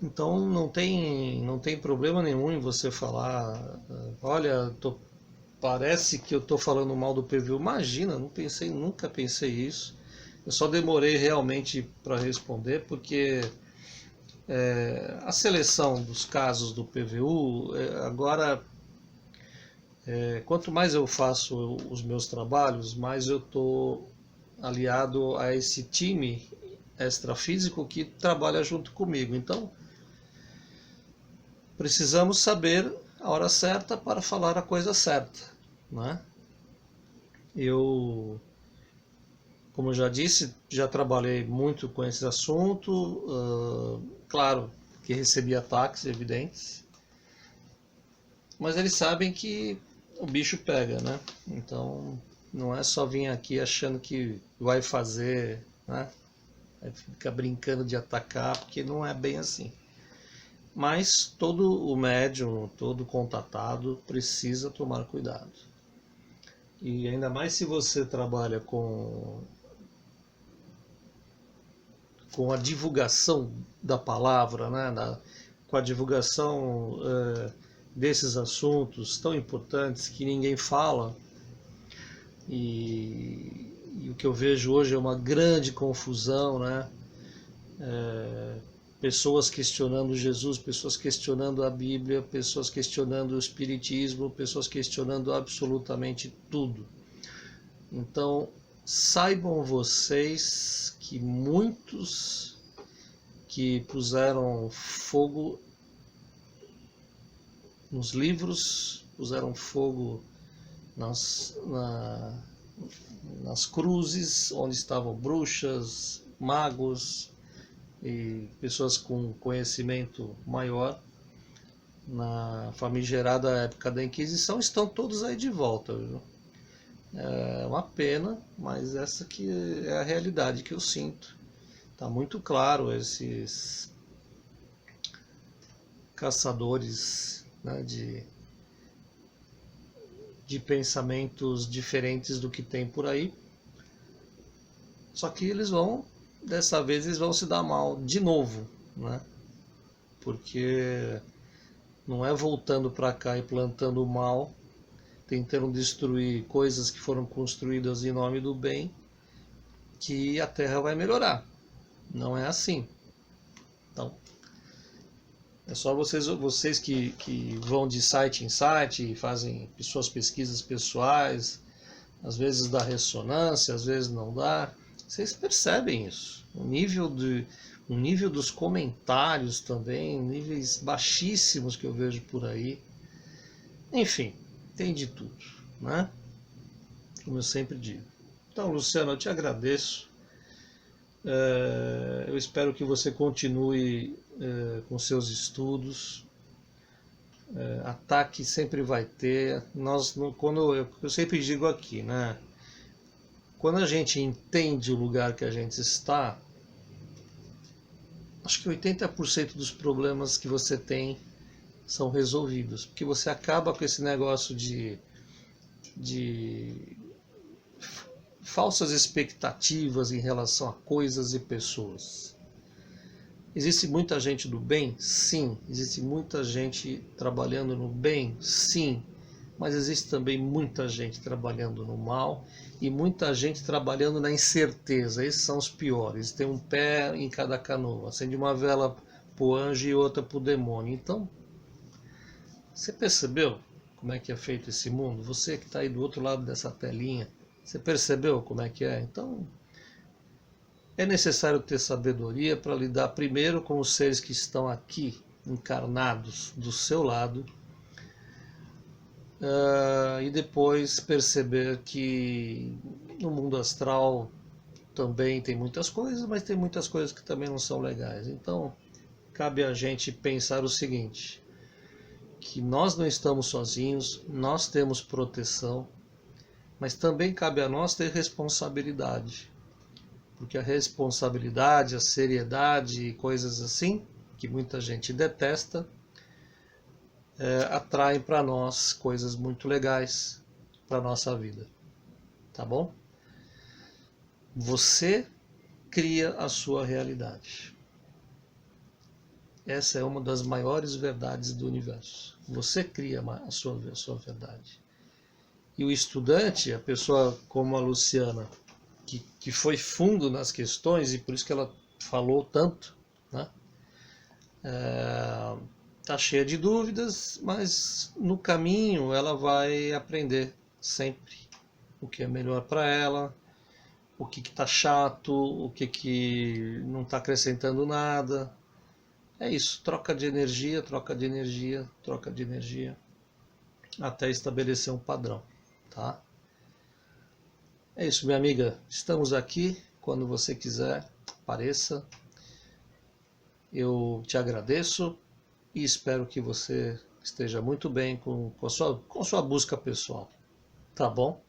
Então não tem problema nenhum em você falar, olha, parece que eu estou falando mal do PVU. Imagina, nunca pensei isso. Eu só demorei realmente para responder porque a seleção dos casos do PVU, agora, quanto mais eu faço os meus trabalhos, mais eu estou aliado a esse time extrafísico que trabalha junto comigo. Então, precisamos saber a hora certa para falar a coisa certa, né? Eu, como eu já disse, já trabalhei muito com esse assunto, claro que recebi ataques evidentes, mas eles sabem que o bicho pega, né? Então não é só vir aqui achando que vai fazer, né? Vai ficar brincando de atacar, porque não é bem assim. Mas todo o médium, todo contatado precisa tomar cuidado. E ainda mais se você trabalha com a divulgação da palavra, né? Com a divulgação desses assuntos tão importantes que ninguém fala. E o que eu vejo hoje é uma grande confusão, né? Pessoas questionando Jesus, pessoas questionando a Bíblia, pessoas questionando o Espiritismo, pessoas questionando absolutamente tudo. Então, saibam vocês que muitos que puseram fogo nos livros, puseram fogo nas cruzes onde estavam bruxas, magos e pessoas com conhecimento maior na famigerada época da Inquisição, estão todos aí de volta, viu? É uma pena, mas essa que é a realidade que eu sinto. Está muito claro esses caçadores, né, de pensamentos diferentes do que tem por aí. Só que dessa vez eles vão se dar mal de novo, né? Porque não é voltando para cá e plantando o mal, tentando destruir coisas que foram construídas em nome do bem, que a Terra vai melhorar. Não é assim. Então, é só vocês que vão de site em site e fazem suas pesquisas pessoais, às vezes dá ressonância, às vezes não dá. Vocês percebem isso. O nível dos comentários também, níveis baixíssimos que eu vejo por aí. Enfim, tem de tudo, né? Como eu sempre digo. Então, Luciano, eu te agradeço. Eu espero que você continue com seus estudos. Ataque sempre vai ter. Eu sempre digo aqui, né? Quando a gente entende o lugar que a gente está, acho que 80% dos problemas que você tem são resolvidos, porque você acaba com esse negócio de falsas expectativas em relação a coisas e pessoas. Existe muita gente do bem? Sim. Existe muita gente trabalhando no bem? Sim. Mas existe também muita gente trabalhando no mal e muita gente trabalhando na incerteza. Esses são os piores. Tem um pé em cada canoa. Acende uma vela para o anjo e outra para o demônio. Então, você percebeu como é que é feito esse mundo? Você que está aí do outro lado dessa telinha, você percebeu como é que é? Então, é necessário ter sabedoria para lidar primeiro com os seres que estão aqui, encarnados do seu lado, e depois perceber que no mundo astral também tem muitas coisas, mas tem muitas coisas que também não são legais. Então, cabe a gente pensar o seguinte, que nós não estamos sozinhos, nós temos proteção, mas também cabe a nós ter responsabilidade. Porque a responsabilidade, a seriedade e coisas assim, que muita gente detesta, atraem para nós coisas muito legais para a nossa vida. Tá bom? Você cria a sua realidade. Essa é uma das maiores verdades do universo. Você cria a sua verdade. E o estudante, a pessoa como a Luciana, que foi fundo nas questões, e por isso que ela falou tanto, né? Tá cheia de dúvidas, mas no caminho ela vai aprender sempre o que é melhor para ela, o que está chato, o que não está acrescentando nada. É isso, troca de energia, troca de energia, troca de energia, até estabelecer um padrão, tá? É isso, minha amiga, estamos aqui, quando você quiser, apareça. Eu te agradeço e espero que você esteja muito bem com sua busca pessoal, tá bom?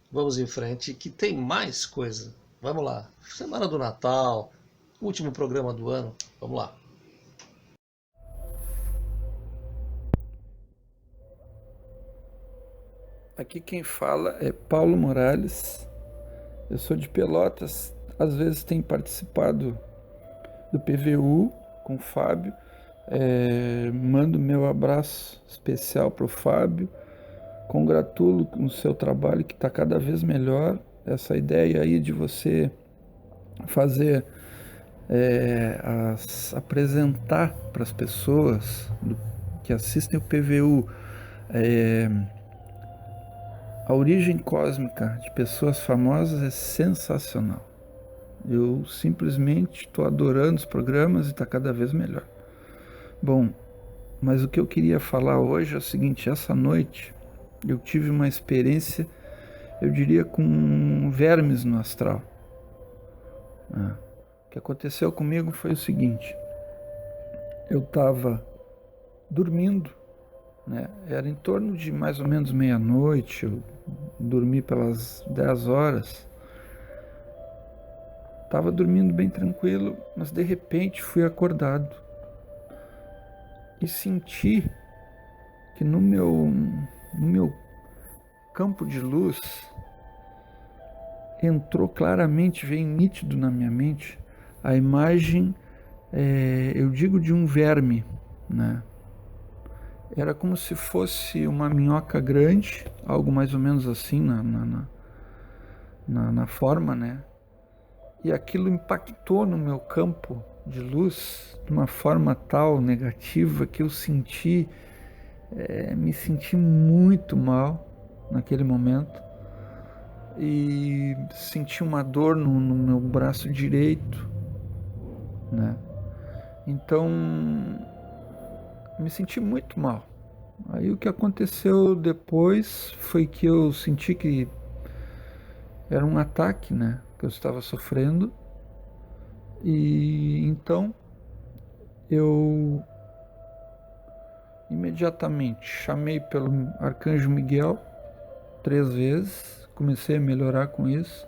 Vamos em frente, que tem mais coisa. Vamos lá, semana do Natal, último programa do ano, vamos lá.
Aqui quem fala é Paulo Morales, eu sou de Pelotas, às vezes tenho participado do PVU com o Fábio, mando meu abraço especial para o Fábio, congratulo no seu trabalho que está cada vez melhor, essa ideia aí de você fazer, apresentar para as pessoas que assistem o PVU, a origem cósmica de pessoas famosas é sensacional. Eu simplesmente estou adorando os programas e está cada vez melhor. Bom, mas o que eu queria falar hoje é o seguinte: essa noite eu tive uma experiência, eu diria, com vermes no astral. O que aconteceu comigo foi o seguinte: eu estava dormindo, né? Era em torno de mais ou menos meia-noite, eu dormi pelas 10 horas. Estava dormindo bem tranquilo, mas de repente fui acordado e senti que no meu campo de luz entrou claramente, veio nítido na minha mente a imagem, eu digo, de um verme, né? Era como se fosse uma minhoca grande, algo mais ou menos assim na forma, né? E aquilo impactou no meu campo de luz de uma forma tal negativa que eu me senti muito mal naquele momento e senti uma dor no meu braço direito, né? Então me senti muito mal. Aí o que aconteceu depois foi que eu senti que era um ataque, né, que eu estava sofrendo, e então eu imediatamente chamei pelo Arcanjo Miguel 3 vezes, comecei a melhorar com isso.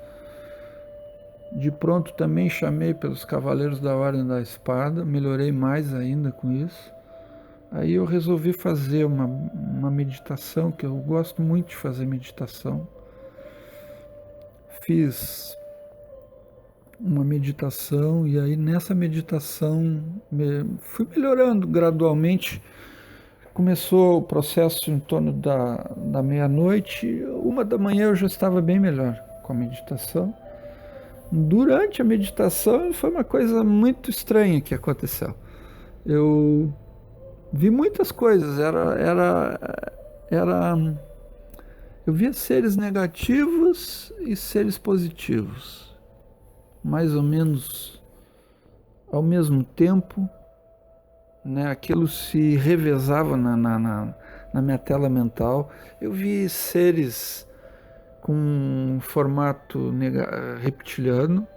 De pronto também chamei pelos Cavaleiros da Ordem da Espada, melhorei mais ainda com isso. Aí eu resolvi fazer uma meditação, que eu gosto muito de fazer meditação. Fiz uma meditação e aí nessa meditação fui melhorando gradualmente. Começou o processo em torno da meia-noite, 1 da manhã eu já estava bem melhor com a meditação. Durante a meditação foi uma coisa muito estranha que aconteceu. Eu vi muitas coisas, eu via seres negativos e seres positivos, mais ou menos ao mesmo tempo, né? Aquilo se revezava na minha tela mental. Eu vi seres com formato reptiliano,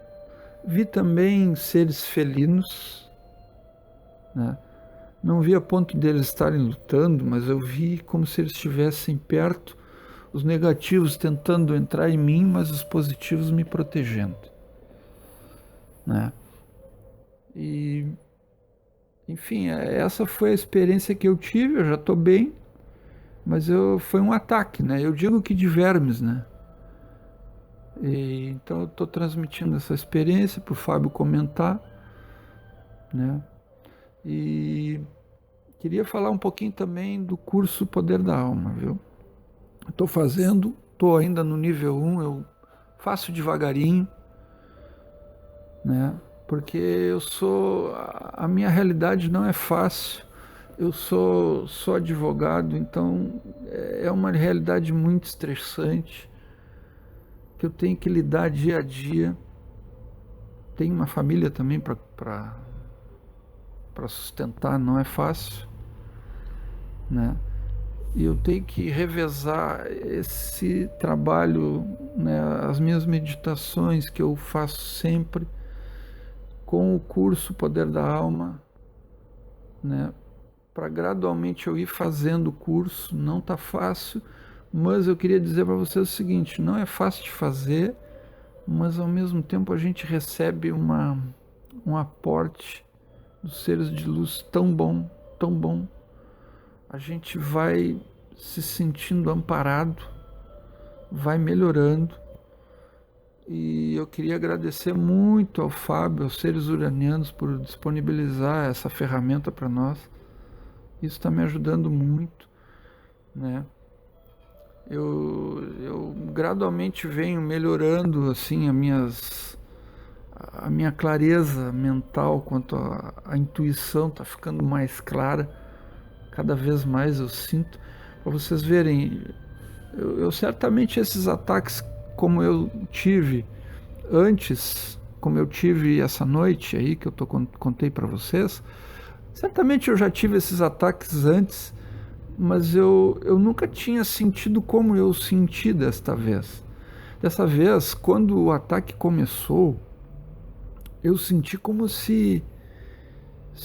vi também seres felinos, né? Não vi a ponto deles estarem lutando, mas eu vi como se eles estivessem perto, os negativos tentando entrar em mim, mas os positivos me protegendo, né? E, enfim, essa foi a experiência que eu tive. Eu já estou bem, mas foi um ataque, né? Eu digo que de vermes, né? Então eu estou transmitindo essa experiência para o Fábio comentar, né? E queria falar um pouquinho também do curso Poder da Alma, viu? Estou fazendo, estou ainda no nível 1, eu faço devagarinho, né? Porque a minha realidade não é fácil. Eu sou advogado, então é uma realidade muito estressante que eu tenho que lidar dia a dia. Tenho uma família também para sustentar, não é fácil, né? E eu tenho que revezar esse trabalho, né, as minhas meditações que eu faço sempre, com o curso Poder da Alma, né? Para gradualmente eu ir fazendo o curso, não está fácil, mas eu queria dizer para vocês o seguinte: não é fácil de fazer, mas ao mesmo tempo a gente recebe um aporte dos seres de luz tão bom, tão bom. A gente vai se sentindo amparado, vai melhorando. E eu queria agradecer muito ao Fábio, aos seres uranianos, por disponibilizar essa ferramenta para nós. Isso está me ajudando muito, né? Eu gradualmente venho melhorando assim a minha clareza mental quanto à intuição está ficando mais clara. Cada vez mais eu sinto. Para vocês verem, eu certamente esses ataques como eu tive antes, como eu tive essa noite aí que contei para vocês, certamente eu já tive esses ataques antes, mas eu nunca tinha sentido como eu senti desta vez. Dessa vez, quando o ataque começou, eu senti como se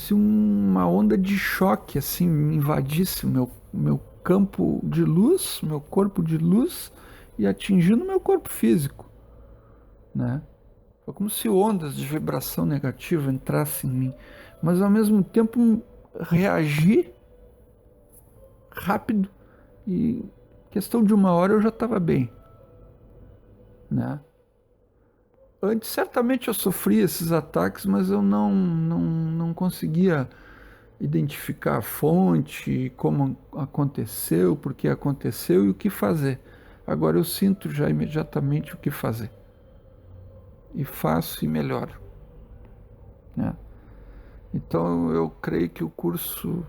uma onda de choque assim me invadisse o meu campo de luz, meu corpo de luz, e atingindo meu corpo físico, né? Foi como se ondas de vibração negativa entrassem em mim, mas ao mesmo tempo reagi rápido e questão de uma hora eu já estava bem, né? Antes certamente eu sofria esses ataques, mas eu não conseguia identificar a fonte, como aconteceu, por que aconteceu e o que fazer. Agora eu sinto já imediatamente o que fazer. E faço e melhoro, né? Então eu creio que o curso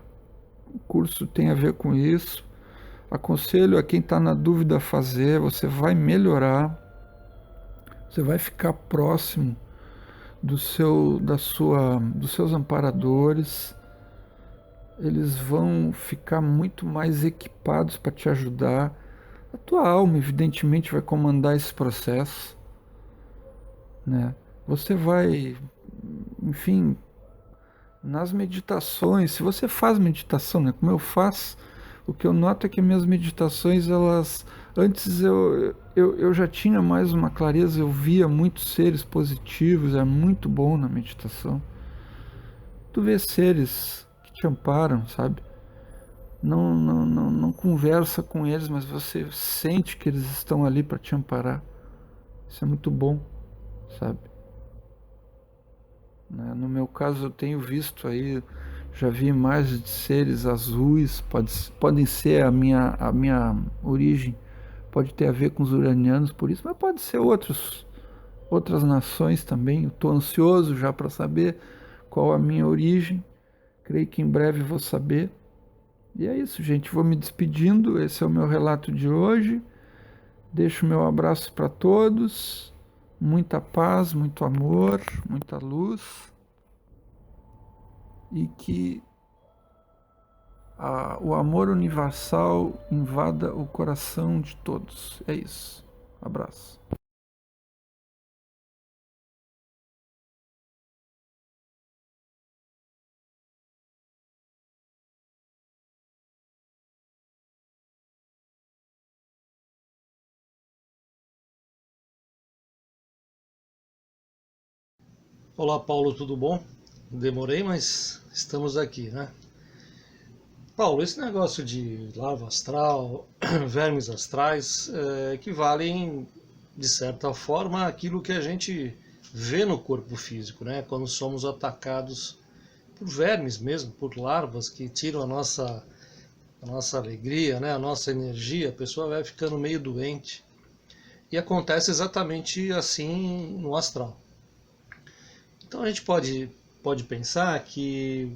tem a ver com isso. Aconselho a quem está na dúvida a fazer, você vai melhorar, você vai ficar próximo dos seus amparadores. Eles vão ficar muito mais equipados para te ajudar. A tua alma, evidentemente, vai comandar esse processo, né? Você vai, enfim, nas meditações, se você faz meditação, né, como eu faço, o que eu noto é que minhas meditações, antes eu já tinha mais uma clareza, eu via muitos seres positivos, é muito bom na meditação. Tu vê seres que te amparam, sabe? Não conversa com eles, mas você sente que eles estão ali para te amparar. Isso é muito bom, sabe? No meu caso, eu tenho visto aí, já vi imagens de seres azuis, podem ser a minha origem, pode ter a ver com os uranianos por isso, mas pode ser outras nações também. Eu estou ansioso já para saber qual a minha origem, creio que em breve vou saber. E é isso, gente, vou me despedindo, esse é o meu relato de hoje. Deixo meu abraço para todos, muita paz, muito amor, muita luz, e que o amor universal invada o coração de todos. É isso. Abraço.
Olá, Paulo, tudo bom? Demorei, mas estamos aqui, né? Paulo, esse negócio de lava astral, vermes astrais, equivalem de certa forma, aquilo que a gente vê no corpo físico, né? Quando somos atacados por vermes mesmo, por larvas que tiram a nossa alegria, né? A nossa energia, a pessoa vai ficando meio doente. E acontece exatamente assim no astral. Então a gente pode pensar que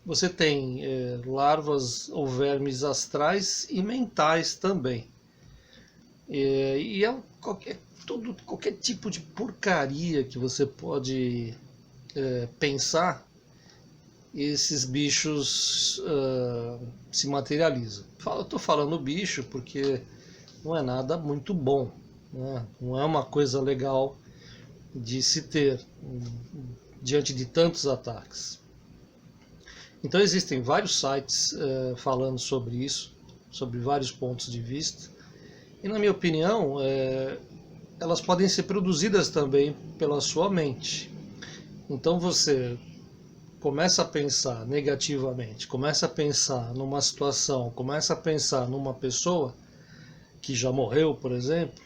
você tem larvas ou vermes astrais e mentais também. E é qualquer tipo de porcaria que você pode pensar, esses bichos se materializam. Eu estou falando bicho porque não é nada muito bom, né? Não é uma coisa legal de se ter diante de tantos ataques. Então existem vários sites falando sobre isso, sobre vários pontos de vista, e na minha opinião elas podem ser produzidas também pela sua mente. Então você começa a pensar negativamente, começa a pensar numa situação, começa a pensar numa pessoa que já morreu, por exemplo,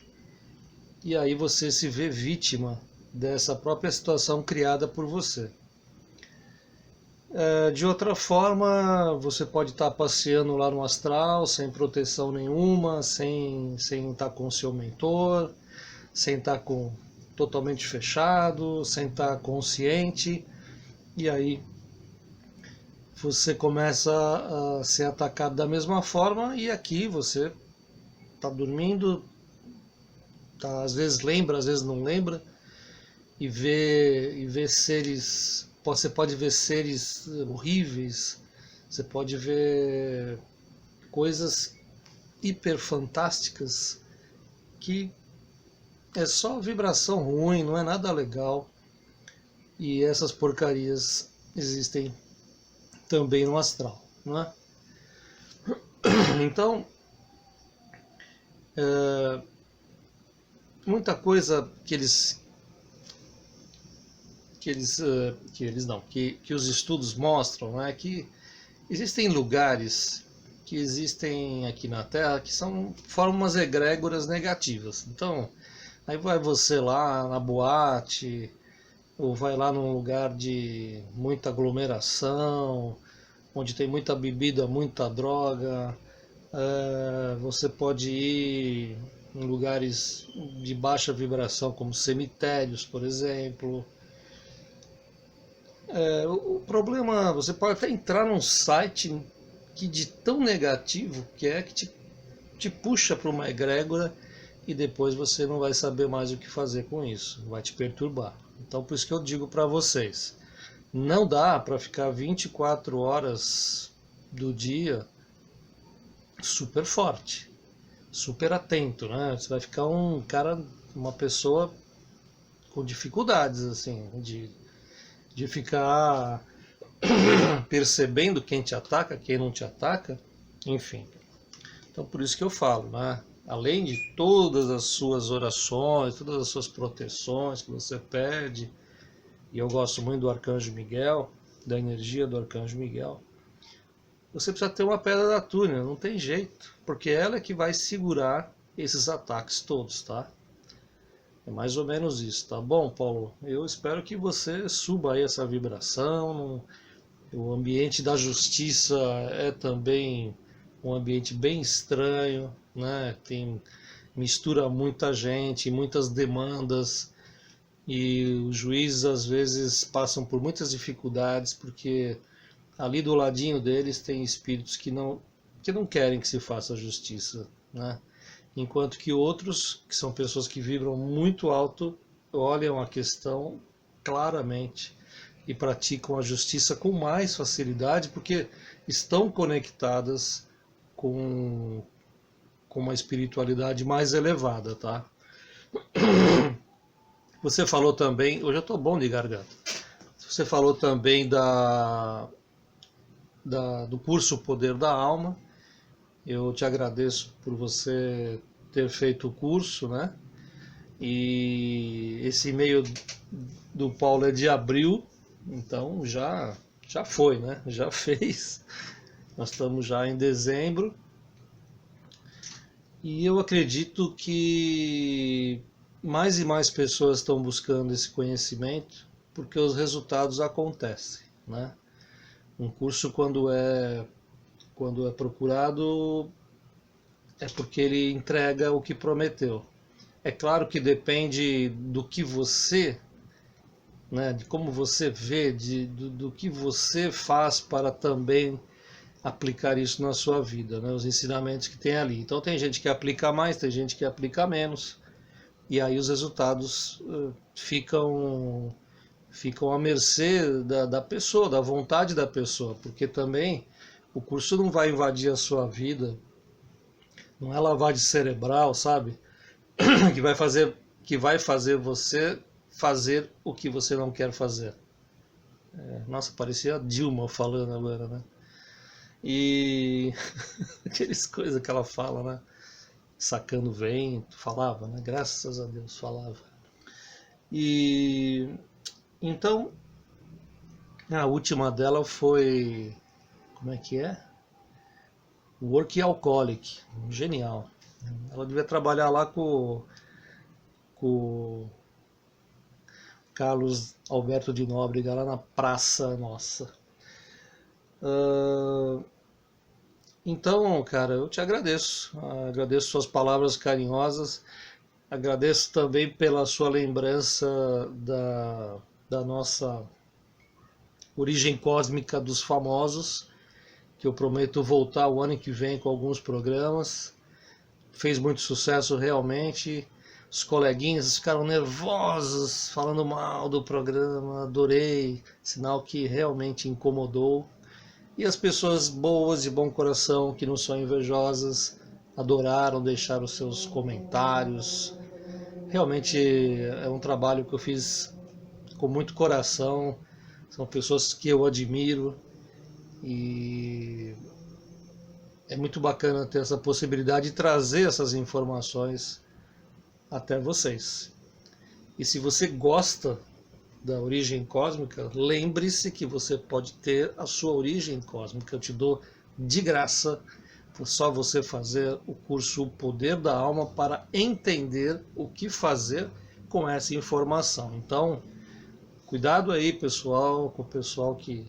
e aí você se vê vítima dessa própria situação criada por você. De outra forma, você pode estar passeando lá no astral, sem proteção nenhuma, sem estar com o seu mentor, sem estar totalmente fechado, sem estar consciente, e aí você começa a ser atacado da mesma forma, e aqui você está dormindo, às vezes lembra, às vezes não lembra, e vê seres. Você pode ver seres horríveis, você pode ver coisas hiper fantásticas que é só vibração ruim, não é nada legal. E essas porcarias existem também no astral, não é? Então, muita coisa que os estudos mostram, né, que existem lugares que existem aqui na Terra que formam umas egrégoras negativas. Então, aí vai você lá na boate, ou vai lá num lugar de muita aglomeração, onde tem muita bebida, muita droga. Você pode ir em lugares de baixa vibração, como cemitérios, por exemplo. O problema, você pode até entrar num site que de tão negativo que te puxa para uma egrégora e depois você não vai saber mais o que fazer com isso, vai te perturbar. Então por isso que eu digo para vocês, não dá para ficar 24 horas do dia super forte, super atento, né? Você vai ficar uma pessoa com dificuldades assim, de ficar percebendo quem te ataca, quem não te ataca, enfim. Então por isso que eu falo, né? Além de todas as suas orações, todas as suas proteções que você pede, e eu gosto muito do Arcanjo Miguel, da energia do Arcanjo Miguel, você precisa ter uma pedra da túnica, não tem jeito, porque ela é que vai segurar esses ataques todos, tá? É mais ou menos isso, tá bom, Paulo? Eu espero que você suba aí essa vibração. O ambiente da justiça é também um ambiente bem estranho, né? Mistura muita gente, muitas demandas, e os juízes às vezes passam por muitas dificuldades, porque ali do ladinho deles tem espíritos que não querem que se faça justiça, né? Enquanto que outros, que são pessoas que vibram muito alto, olham a questão claramente e praticam a justiça com mais facilidade, porque estão conectadas com uma espiritualidade mais elevada, tá? Você falou também, hoje eu estou bom de garganta, você falou também do curso Poder da Alma. Eu te agradeço por você ter feito o curso, né? E esse e-mail do Paulo é de abril, então já foi, né? Já fez. Nós estamos já em dezembro. E eu acredito que mais e mais pessoas estão buscando esse conhecimento porque os resultados acontecem, né? Um curso quando é procurado é porque ele entrega o que prometeu. É claro que depende do que você, né, de como você vê, do que você faz para também aplicar isso na sua vida, né, os ensinamentos que tem ali. Então tem gente que aplica mais, tem gente que aplica menos, e aí os resultados ficam à mercê da pessoa, da vontade da pessoa, porque também o curso não vai invadir a sua vida, não é lavagem cerebral, sabe? que vai fazer você fazer o que você não quer fazer. Nossa, parecia a Dilma falando agora, né? E aquelas coisas que ela fala, né? Sacando vento, falava, né? Graças a Deus falava. E então a última dela foi, como é que é? Workaholic, genial. Ela devia trabalhar lá com o Carlos Alberto de Nóbrega, lá na Praça Nossa. Então, cara, eu te agradeço. Agradeço suas palavras carinhosas. Agradeço também pela sua lembrança da nossa origem cósmica dos famosos, que eu prometo voltar o ano que vem com alguns programas. Fez muito sucesso realmente. Os coleguinhas ficaram nervosos, falando mal do programa, adorei, sinal que realmente incomodou. E as pessoas boas de bom coração, que não são invejosas, adoraram deixar os seus comentários. Realmente é um trabalho que eu fiz com muito coração, são pessoas que eu admiro e é muito bacana ter essa possibilidade de trazer essas informações até vocês. E se você gosta da origem cósmica, lembre-se que você pode ter a sua origem cósmica. Eu te dou de graça, só você fazer o curso O Poder da Alma para entender o que fazer com essa informação. Então, cuidado aí, pessoal, com o pessoal que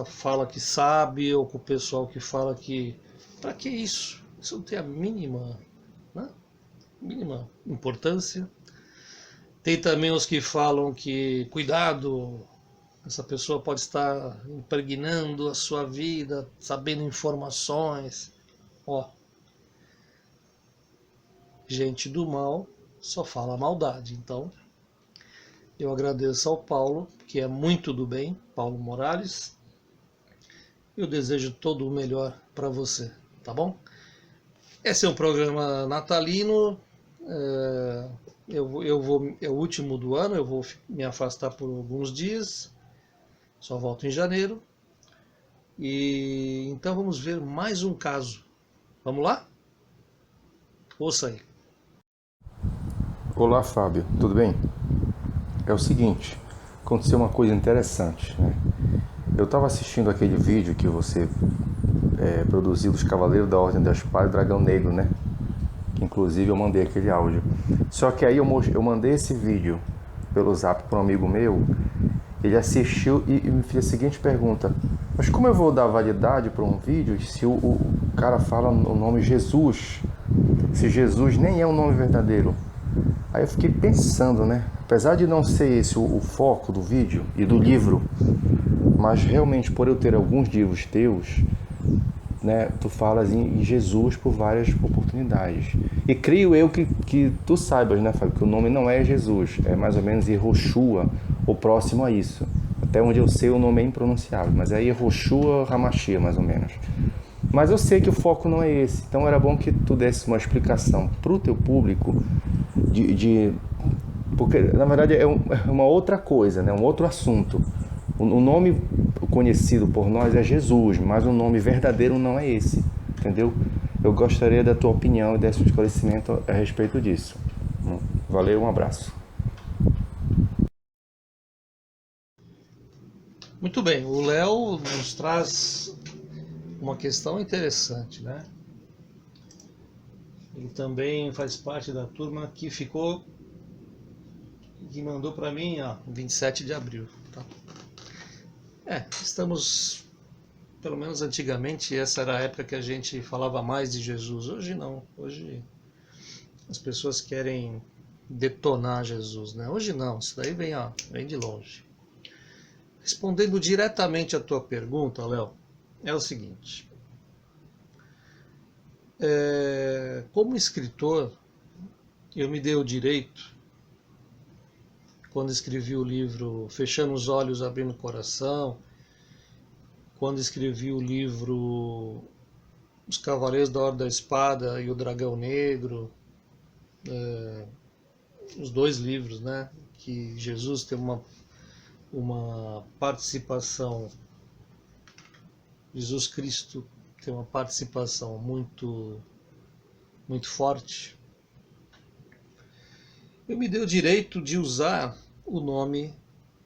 fala que sabe, ou com o pessoal que fala que... Para que isso? Isso não tem a mínima, né? Mínima importância. Tem também os que falam que, cuidado, essa pessoa pode estar impregnando a sua vida, sabendo informações. Ó, gente do mal só fala maldade. Então, eu agradeço ao Paulo, que é muito do bem, Paulo Morales. Eu desejo todo o melhor para você, tá bom? Esse é um programa natalino. É o último do ano, eu vou me afastar por alguns dias, só volto em janeiro. E então vamos ver mais um caso. Vamos lá? Ouça aí.
Olá, Fábio, tudo bem? É o seguinte, aconteceu uma coisa interessante, né? Eu estava assistindo aquele vídeo que você produziu dos Cavaleiros da Ordem da Espada e Dragão Negro, né? Que inclusive eu mandei aquele áudio. Só que aí eu mandei esse vídeo pelo Zap para um amigo meu, ele assistiu e me fez a seguinte pergunta: mas como eu vou dar validade para um vídeo se o cara fala o nome Jesus, se Jesus nem é o nome verdadeiro? Aí eu fiquei pensando, né? Apesar de não ser esse o foco do vídeo e do livro, mas realmente por eu ter alguns livros teus, né, tu falas em Jesus por várias oportunidades. E creio eu que tu saibas, né, Fábio, que o nome não é Jesus, é mais ou menos Yehoshua, ou próximo a isso. Até onde eu sei o nome é impronunciável, mas é Yehoshua Hamashia, mais ou menos. Mas eu sei que o foco não é esse, então era bom que tu desse uma explicação para o teu público porque na verdade é uma outra coisa, né, um outro assunto. O nome conhecido por nós é Jesus, mas o nome verdadeiro não é esse, entendeu? Eu gostaria da tua opinião e desse esclarecimento a respeito disso. Valeu, um abraço.
Muito bem, o Léo nos traz uma questão interessante, né? Ele também faz parte da turma que ficou, que mandou para mim, 27 de abril. Tá? Estamos, pelo menos antigamente, essa era a época que a gente falava mais de Jesus. Hoje não, hoje as pessoas querem detonar Jesus, né? Hoje não, isso daí vem de longe. Respondendo diretamente à tua pergunta, Léo, é o seguinte. Como escritor, eu me dei o direito, quando escrevi o livro Fechando os Olhos, Abrindo o Coração, quando escrevi o livro Os Cavaleiros da Ordem da Espada e o Dragão Negro, os dois livros, né, que Jesus tem uma participação, Jesus Cristo tem uma participação muito, muito forte. Eu me dei o direito de usar o nome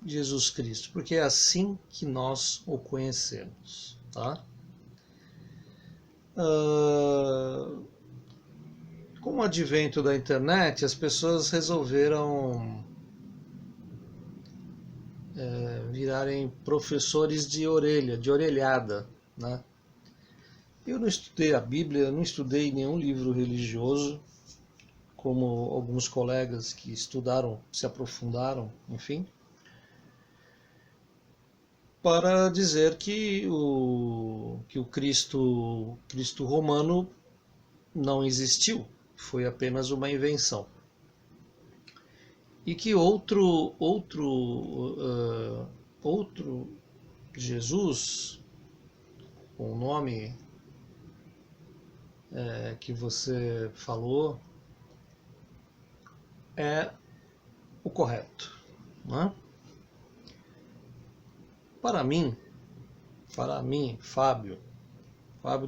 Jesus Cristo, porque é assim que nós o conhecemos, tá? Com o advento da internet, as pessoas resolveram virarem professores de orelha, de orelhada, né? Eu não estudei a Bíblia, não estudei nenhum livro religioso, como alguns colegas que estudaram, se aprofundaram, enfim, para dizer que o Cristo romano não existiu, foi apenas uma invenção. E que outro Jesus, com o nome que você falou, é o correto, né? Para mim, Fábio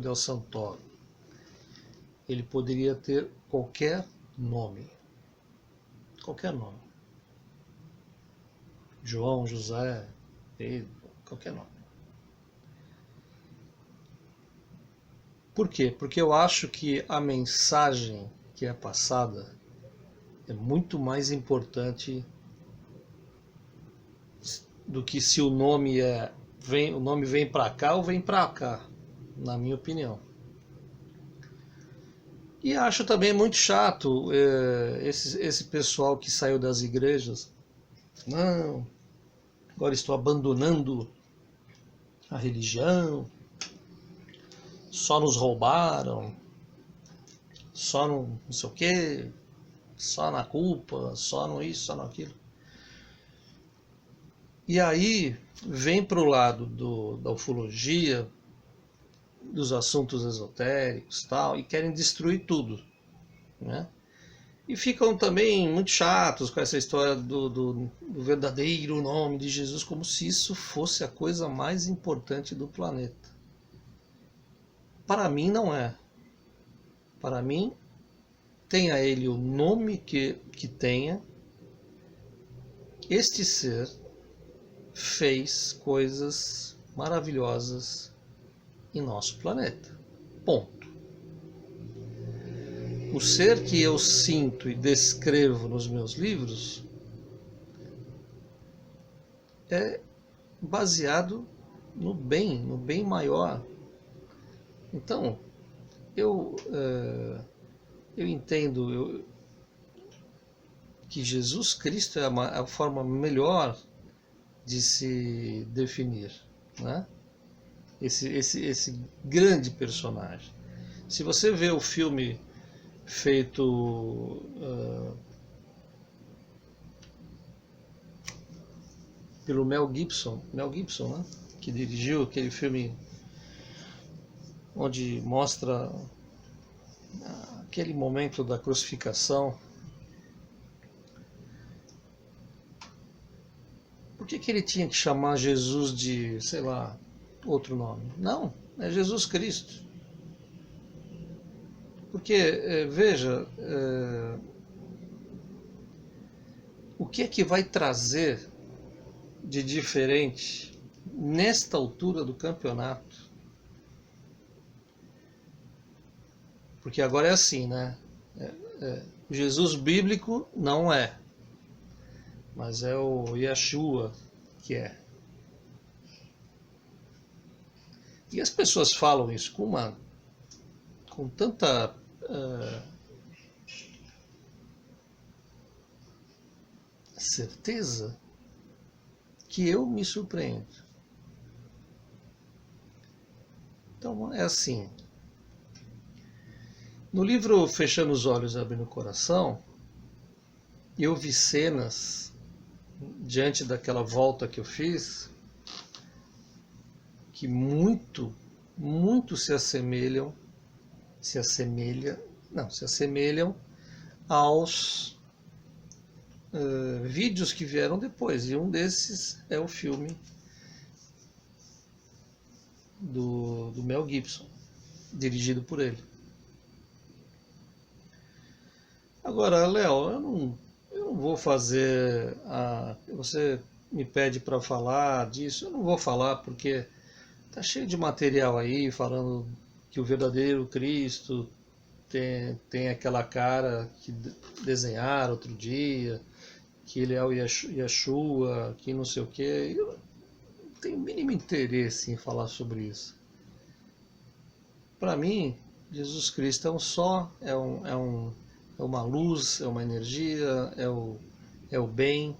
Del Santoro, ele poderia ter qualquer nome. João, José, Pedro, qualquer nome. Por quê? Porque eu acho que a mensagem que é passada é muito mais importante do que se o nome vem para cá ou vem para cá, na minha opinião. E acho também muito chato esse pessoal que saiu das igrejas. Não, agora estou abandonando a religião, só nos roubaram, só não sei o quê, só na culpa, só no isso, só naquilo. E aí vem para o lado da ufologia, dos assuntos esotéricos tal, e querem destruir tudo, né? E ficam também muito chatos com essa história do verdadeiro nome de Jesus, como se isso fosse a coisa mais importante do planeta. Para mim não é. Para mim, tenha ele o nome que tenha, este ser fez coisas maravilhosas em nosso planeta. Ponto. O ser que eu sinto e descrevo nos meus livros é baseado no bem maior. Então, eu entendo que Jesus Cristo é a forma melhor de se definir, né? Esse grande personagem. Se você vê o filme feito pelo Mel Gibson, né? Que dirigiu aquele filme onde mostra aquele momento da crucificação. Por que ele tinha que chamar Jesus de, sei lá, outro nome? Não, é Jesus Cristo. Porque, veja, o que é que vai trazer de diferente nesta altura do campeonato? Porque agora é assim, né? O Jesus bíblico não é, mas é o Yeshua que é. E as pessoas falam isso com tanta certeza que eu me surpreendo. Então é assim. No livro Fechando os Olhos, Abrindo o Coração, eu vi cenas diante daquela volta que eu fiz que muito se assemelham aos vídeos que vieram depois. E um desses é o filme do Mel Gibson, dirigido por ele. Agora, Léo, eu não vou fazer você me pede para falar disso, eu não vou falar porque tá cheio de material aí falando que o verdadeiro Cristo tem aquela cara que desenharam outro dia, que ele é o Yeshua, que não sei o quê. Eu não tenho o mínimo interesse em falar sobre isso. Para mim, Jesus Cristo é um só, é uma luz, é uma energia, é o bem.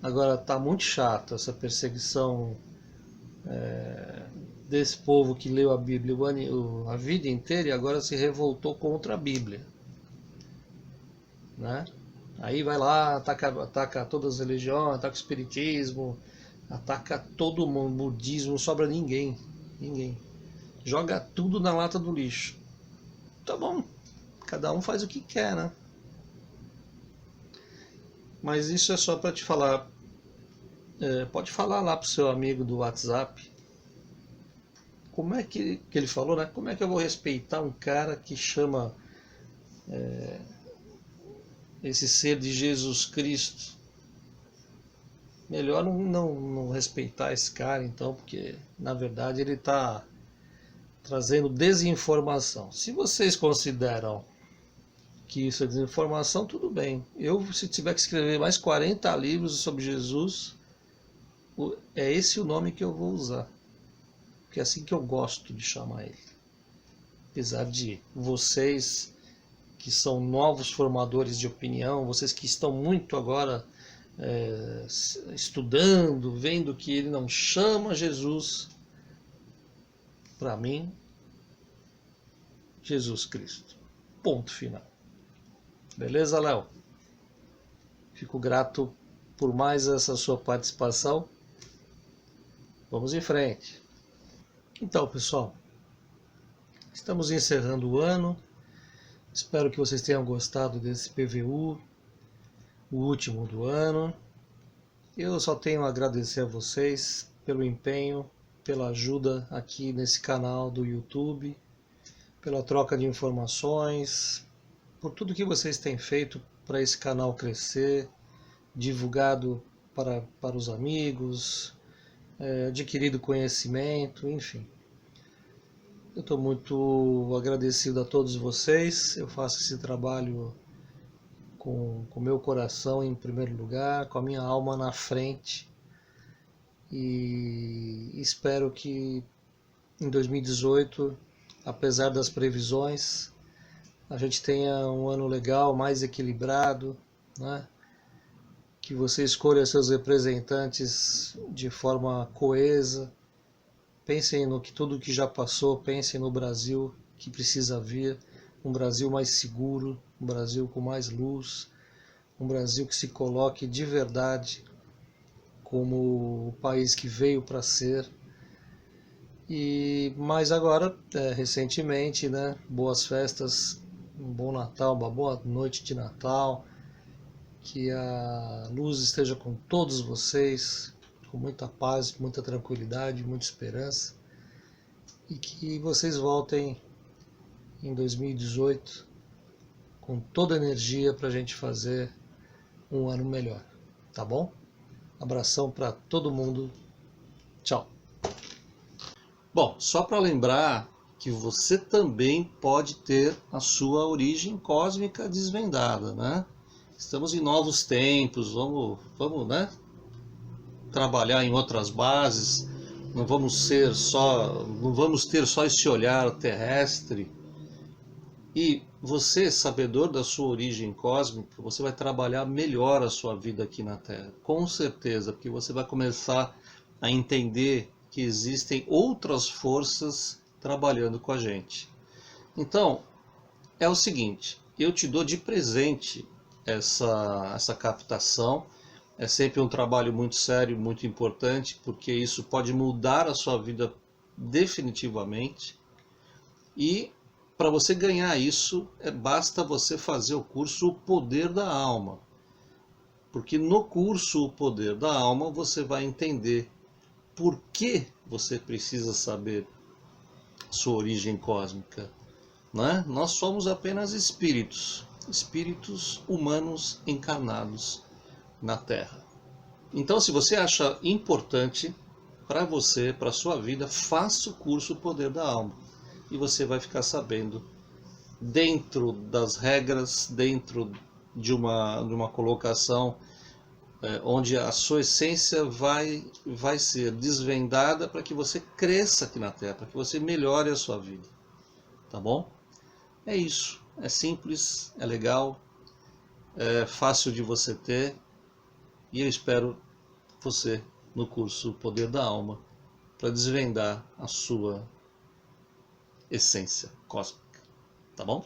Agora tá muito chato essa perseguição desse povo que leu a Bíblia a vida inteira e agora se revoltou contra a Bíblia, né? Aí vai lá, ataca todas as religiões, ataca o espiritismo, ataca todo mundo, budismo, não sobra ninguém. Joga tudo na lata do lixo. Tá bom, cada um faz o que quer, né? Mas isso é só para te falar. Pode falar lá pro seu amigo do WhatsApp. Como é que ele falou, né? Como é que eu vou respeitar um cara que chama esse ser de Jesus Cristo? Melhor não respeitar esse cara, então, porque na verdade ele está trazendo desinformação. Se vocês consideram que isso é desinformação, tudo bem. Eu, se tiver que escrever mais 40 livros sobre Jesus, é esse o nome que eu vou usar. Porque é assim que eu gosto de chamar ele. Apesar de vocês que são novos formadores de opinião, vocês que estão muito agora estudando, vendo que ele não chama Jesus, para mim, Jesus Cristo. Ponto final. Beleza, Léo? Fico grato por mais essa sua participação. Vamos em frente. Então, pessoal, estamos encerrando o ano. Espero que vocês tenham gostado desse PVU, o último do ano. Eu só tenho a agradecer a vocês pelo empenho, pela ajuda aqui nesse canal do YouTube, pela troca de informações, por tudo que vocês têm feito para esse canal crescer, divulgado para os amigos, adquirido conhecimento, enfim. Eu estou muito agradecido a todos vocês. Eu faço esse trabalho com o meu coração em primeiro lugar, com a minha alma na frente. E espero que em 2018, apesar das previsões, a gente tenha um ano legal, mais equilibrado, né? Que você escolha seus representantes de forma coesa. Pensem no que tudo que já passou, pensem no Brasil que precisa vir, um Brasil mais seguro, um Brasil com mais luz, um Brasil que se coloque de verdade como o país que veio para ser. Mas agora, recentemente, né, boas festas, um bom Natal, uma boa noite de Natal, que a luz esteja com todos vocês, com muita paz, muita tranquilidade, muita esperança, e que vocês voltem em 2018 com toda a energia para a gente fazer um ano melhor, tá bom? Abração para todo mundo, tchau! Bom, só para lembrar que você também pode ter a sua origem cósmica desvendada, né? Estamos em novos tempos, vamos, né, trabalhar em outras bases, não vamos ter só esse olhar terrestre. E você, sabedor da sua origem cósmica, você vai trabalhar melhor a sua vida aqui na Terra, com certeza, porque você vai começar a entender que existem outras forças trabalhando com a gente. Então, é o seguinte, eu te dou de presente essa captação. É sempre um trabalho muito sério, muito importante, porque isso pode mudar a sua vida definitivamente. E para você ganhar isso, basta você fazer o curso O Poder da Alma. Porque no curso O Poder da Alma você vai entender por que você precisa saber sua origem cósmica, né? Nós somos apenas espíritos humanos encarnados na Terra. Então, se você acha importante para você, para a sua vida, faça o curso O Poder da Alma. E você vai ficar sabendo, dentro das regras, dentro de uma colocação onde a sua essência vai ser desvendada para que você cresça aqui na Terra, para que você melhore a sua vida. Tá bom? É isso. É simples, é legal, é fácil de você ter. E eu espero você no curso Poder da Alma para desvendar a sua essência cósmica. Tá bom?